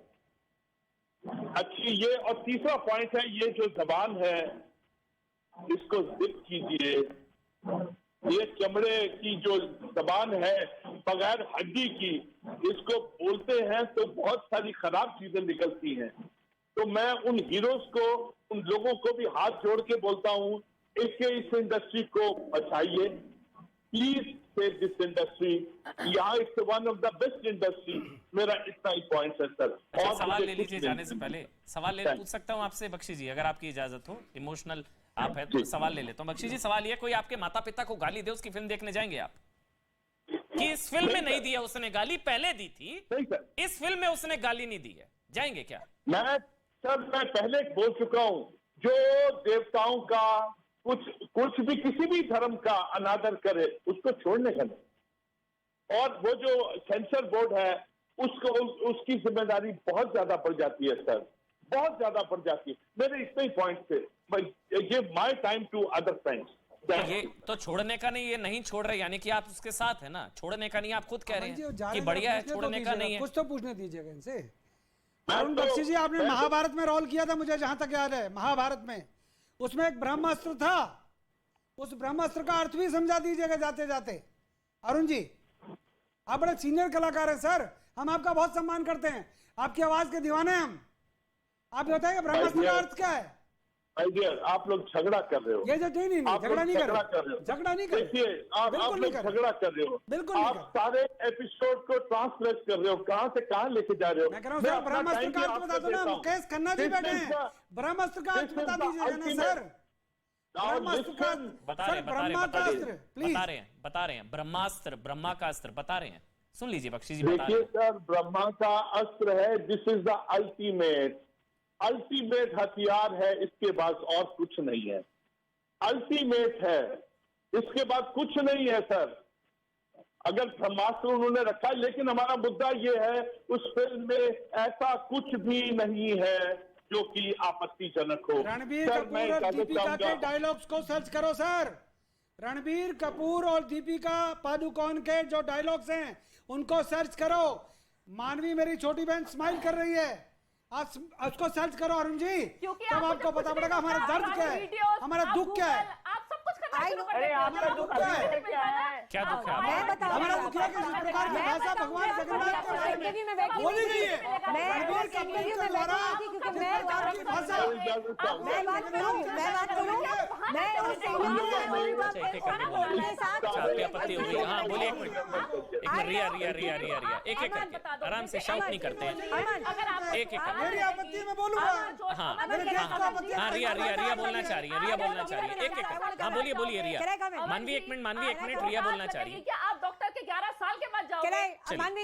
अच्छी ये, और तीसरा पॉइंट है, ये जो जबान है इसको जिप कीजिए। ये चमड़े की जो जबान है बगैर हड्डी की, इसको बोलते हैं तो बहुत सारी खराब चीजें निकलती हैं। तो मैं उन हीरोज को, उन लोगों को भी हाथ जोड़ के बोलता हूं, इस इंडस्ट्री को बचाइए, प्लीज सेव दिस इंडस्ट्री। यहाँ it's one of the best industry. मेरा इतना ही पॉइंट है सर। और सवाल ले लीजिए, जाने से पहले सवाल पूछ सकता हूँ आपसे बख्शी जी, अगर आपकी इजाजत हो, इमोशनल आप है तो सवाल ले लेता हूँ। बख्शी जी सवाल ये, कोई आपके माता पिता को गाली दे, उसकी फिल्म देखने जाएंगे आप? कि इस फिल्म में नहीं दिया उसने गाली, पहले दी थी, इस फिल्म में उसने गाली नहीं दी है, जाएंगे क्या? मैं पहले बोल चुका हूं, जो देवताओं का कुछ भी किसी भी धर्म का अनादर करे उसको छोड़ने का नहीं। और वो जो सेंसर बोर्ड है उसकी जिम्मेदारी बहुत ज्यादा बढ़ जाती है सर, बहुत ज्यादा बढ़ जाती है। मेरे इतने ही पॉइंट थे, give my time to other friends. ये तो छोड़ने का नहीं, ये नहीं छोड़ रहे, यानी कि आप उसके साथ है ना, छोड़ने का नहीं, आप खुद कह रहे हैं कि बढ़िया है, छोड़ने का नहीं है। कुछ तो पूछने दीजिएगा इनसे। अरुण बख्शी जी, आपने महाभारत में रोल किया था, मुझे जहां तक याद है, महाभारत में उसमें एक ब्रह्मास्त्र था, उस ब्रह्मास्त्र का अर्थ भी समझा दीजिएगा जाते जाते। अरुण जी, आप बड़े सीनियर कलाकार हैं सर, हम आपका बहुत सम्मान करते हैं, आपकी आवाज के दीवाने हैं हम। आप बताइए ब्रह्मास्त्र का अर्थ क्या है? आप लोग झगड़ा कर रहे हो। ये जो नहीं झगड़ा नहीं कर रहे हो, झगड़ा नहीं कर रहे। देखिए, आप लोग झगड़ा कर रहे हो, बिल्कुल आप सारे एपिसोड को ट्रांसलेट कर रहे हो, कहां से कहां लेके जा रहे हो। मैं कह रहा हूं सर, ब्रह्मास्त्र का अर्थ बता दो ना, मुकेश खन्ना जी बैठे हैं, ब्रह्मास्त्र का अर्थ बता दीजिएगा ना सर। ब्रह्मास्त्र का बता रहे हैं ब्रह्मास्त्र, ब्रह्मा का अस्त्र बता रहे हैं, सुन लीजिए बख्शी जी। देखिए सर, ब्रह्मा का अस्त्र है, दिस इज द अल्टीमेट हथियार है, इसके बाद और कुछ नहीं है, अल्टीमेट है, इसके बाद कुछ नहीं है सर। अगर ब्रह्मास्त्र उन्होंने रखा है, लेकिन हमारा मुद्दा ये है, उस फिल्म में ऐसा कुछ भी नहीं है जो कि आपत्तिजनक हो। रणबीर कपूर और दीपिका के डायलॉग्स को सर्च करो सर, रणबीर कपूर और दीपिका पादुकोण के जो डायलॉग्स हैं उनको सर्च करो। मानवी मेरी छोटी बहन स्माइल कर रही है, आप उसको सर्च करो अरुण जी, तब आपको पता पड़ेगा हमारा दर्द क्या है, हमारा दुख क्या है। आप सब कुछ करना शुरू कर अरे आपका दुख क्या है? क्या दुख है? मैं बताऊं, हमारा दुख है कि इस प्रकार की भाषा भगवान जगन्नाथ के बारे में बोली गई है। रणबीर कपूर के द्वारा इस प्रकार की भाषा, मैं बात करूं, मैं उस आपकी आपत्ति हो गई? हाँ बोलिए, एक मिनट रिया, एक आराम से शाउट नहीं करते हैं, एक मेरी आपत्ति में बोलूंगा। हाँ रिया बोलना चाह रही है, एक हाँ बोलिए रिया। मानवी एक मिनट, रिया बोलना चाह रही है। क्या आप डॉक्टर के 11 साल के बाद जाओगे?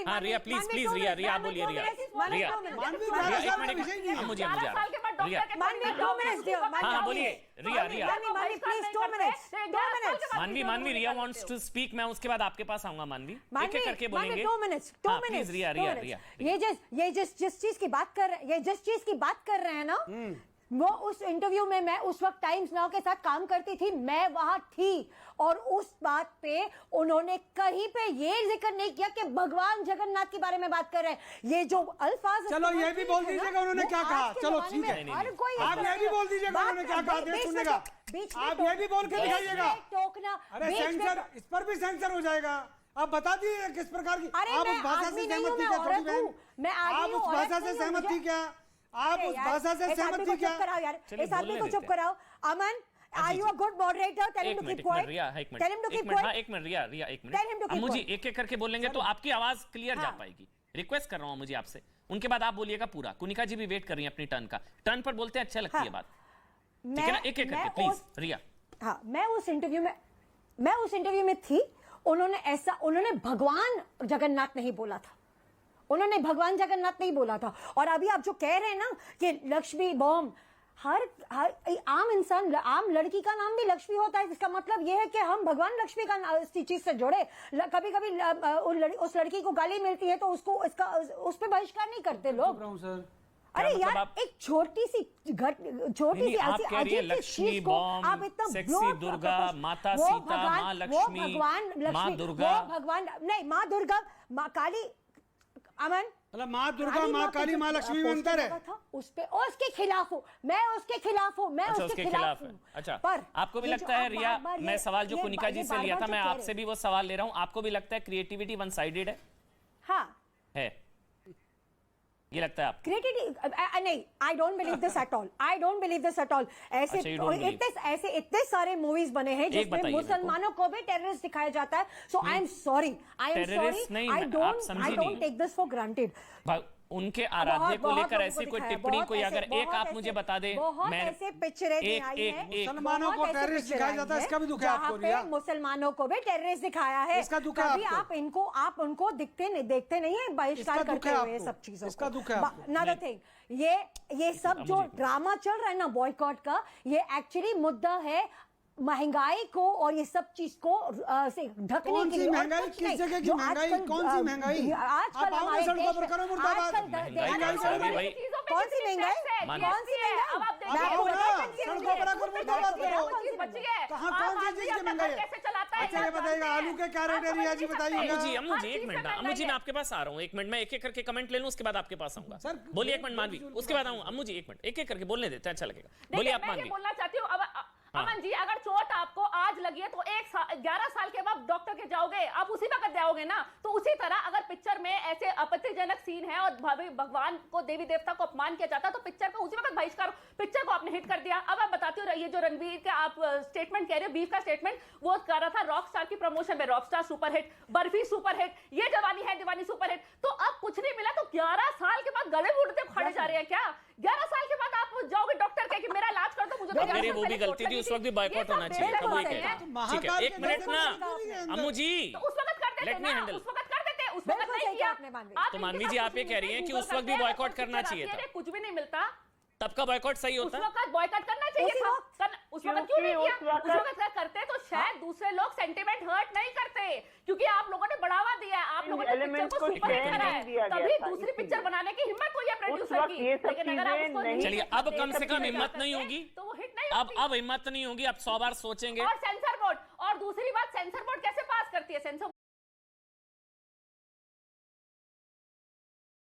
हाँ रिया प्लीज रिया आप बोलिए। रिया एक मिनट, मुझे हाँ बोलिए रिया। मानवी रिया वांट्स टू स्पीक, मैं उसके बाद आपके पास आऊंगा। मानवी एक एक करके बोलेंगे। 2 मिनट्स प्लीज रिया। ये जिस चीज की बात कर रहे हैं ना, वो उस इंटरव्यू में मैं उस वक्त टाइम्स नाउ के साथ काम करती थी, मैं वहां थी, और उस बात पे उन्होंने कहीं पे ये जिक्र नहीं किया कि भगवान जगन्नाथ के बारे में बात कर रहे हैं। ये जो अल्फाज, चलो ये भी बोल दीजिएगा उन्होंने क्या कहा, चलो ठीक है, आप ये भी बोल दीजिएगा उन्होंने क्या कहा, देश सुनेगा। आप ये भी बोल के दिखाइएगा। अरे सेंसर, इस पर भी सेंसर हो जाएगा। आप बता दीजिए किस प्रकार की, आप उस भाषा से सहमत थी क्या छोटी बहन? आप उस भाषा से सहमत थी क्या? आप उस भाषा से सहमत थी क्या? इस आदमी को चुप कराओ। अमन, are you a good moderator? Tell him to keep quiet. Tell him to keep quiet. एक मिनट अम्मू जी, एक एक करके बोलेंगे तो आपकी आवाज क्लियर जा पाएगी। रिक्वेस्ट कर रहा हूँ मुझे आपसे, उनके बाद आप बोलिएगा पूरा। कुनिका जी भी वेट कर रही है अपनी टर्न का, टर्न पर बोलते हैं अच्छा लगती है बात, ठीक है ना? एक एक करके प्लीज रिया। हाँ, मैं उस इंटरव्यू में थी, उन्होंने भगवान जगन्नाथ नहीं बोला था, उन्होंने भगवान जगन्नाथ नहीं बोला था। और अभी आप जो कह रहे हैं ना कि लक्ष्मी बॉम्ब, हर आम इंसान, आम लड़की का नाम भी लक्ष्मी होता है, इसका मतलब यह है कि हम भगवान लक्ष्मी का इस चीज से जुड़े। कभी कभी उस लड़की को गाली मिलती है तो उस पे बहिष्कार नहीं करते लोग। अरे यार, एक छोटी सी ऐसी अजीब सी चीज को आप इतना सेक्सी दुर्गा, माता सीता, माँ लक्ष्मी, माँ दुर्गा, भगवान नहीं, माँ दुर्गा, माँ काली, अमन, मतलब माँ दुर्गा, माँ काली, माँ लक्ष्मी में अंतर है। उसके खिलाफ हूँ मैं, उसके खिलाफ हूँ मैं, उसके खिलाफ हूँ। अच्छा, पर आपको भी लगता है रिया, मैं सवाल जो कुनिका जी से लिया था, मैं आपसे भी वो सवाल ले रहा हूँ, आपको भी लगता है क्रिएटिविटी वन साइडेड है? हाँ है, ये लगता है आप? क्रिएटिविटी नहीं, I don't believe this at all. ऐसे इतने सारे मूवीज बने हैं जिसमें मुसलमानों को भी टेररिस्ट दिखाया जाता है। So I am sorry, I don't take this for granted. उनके आराध्य को लेकर ऐसी कोई टिप्पणी, कोई अगर एक आप मुझे बता दे। मैं ऐसे पिक्चरें दिखाई हैं, मुसलमानों को टेररिस्ट दिखाया जाता है, इसका भी दुख है आपको रिया? मुसलमानों को भी टेररिस्ट दिखाया है, इसका दुख है आपको? आप उनको देखते नहीं है, बहिष्कार करते हुए सब चीजों। इसका दुख है आपको? Another thing, ये सब जो ड्रामा चल रहा है ना बॉयकॉट का, ये एक्चुअली मुद्दा है महंगाई को और ये सब चीज को से ढकने के लिए। महंगाई किस जगह की महंगाई? कौन सी महंगाई? आजकल हमारे सड़कों पर करो मुर्दाबाद। कौन सी महंगाई? कौन सी महंगाई? सड़कों पर आकर मुर्दाबाद करो। कहाँ कौन सी चीज की महंगाई है? अच्छा ये बताइएगा, आलू के क्या रेट है रिया जी, बताइएगा। अम्मू जी एक मिनट ना, अम्मू जी मैं आपके पास आ रहा हूँ, एक मिनट, मैं एक एक करके कमेंट ले लूँ, उसके बाद आपके पास आऊंगा। सर बोलिए, एक मिनट मानवी, उसके बाद आऊंगा। अम्मू जी एक मिनट, एक एक करके बोलने देते हैं, अच्छा लगेगा। बोलिए आप मानवी। बोलना चाहती हूँ अमन जी, अगर चोट आपको आज लगी है तो 11 साल के बाद डॉक्टर के जाओगे, आप उसी वक्त जाओगे ना। तो उसी तरह अगर पिक्चर में ऐसे आपत्तिजनक सीन है और भगवान को, देवी देवता को अपमान किया जाता, तो पिक्चर को उसी वक्त बहिष्कार, पिक्चर को आपने हिट कर दिया। अब आप बताती हो, ये जो रणवीर का आप स्टेटमेंट कह रहे हो, बीफ का स्टेटमेंट, वो कर रहा था रॉक स्टार की प्रमोशन में, rock star superhit, barfi superhit, ये जवानी है दीवानी सुपरहिट। तो अब कुछ नहीं मिला तो 11 साल के बाद गले घुटते खड़े जा रहे हैं क्या? 11 साल के बाद आप जाओगे डॉक्टर कह कि मेरा इलाज कर दो, मुझे मेरी वो भी गलती थी, उस वक्त भी बॉयकॉट होना चाहिए था, वो ठीक है। एक मिनट ना अम्मू जी, उस वक्त कर देते ना, उस वक्त कर देते, उस वक्त नहीं किया। तो मानवी जी आप ये कह रही हैं कि उस वक्त भी बॉयकॉट करना चाहिए था, कुछ भी नहीं मिलता, तब का बॉयकॉट सही होता? उस वक्त बॉयकॉट करना चाहिए था। उस वक्त क्यों नहीं किया? उस वक्त करते तो शायद दूसरे लोग सेंटिमेंट हर्ट नहीं करते, क्योंकि आप लोगों ने बढ़ावा दिया है, आप लोगों ने पिक्चर को सुपरहिट कराया, तभी दूसरी पिक्चर बनाने की हिम्मत हुई है प्रोड्यूसर की। लेकिन अगर आप उसको चलिए अब कम से कम हिम्मत नहीं होगी, तो वो हिट नहीं होगी। अब हिम्मत नहीं होगी, अब 100 बार सोचेंगे। और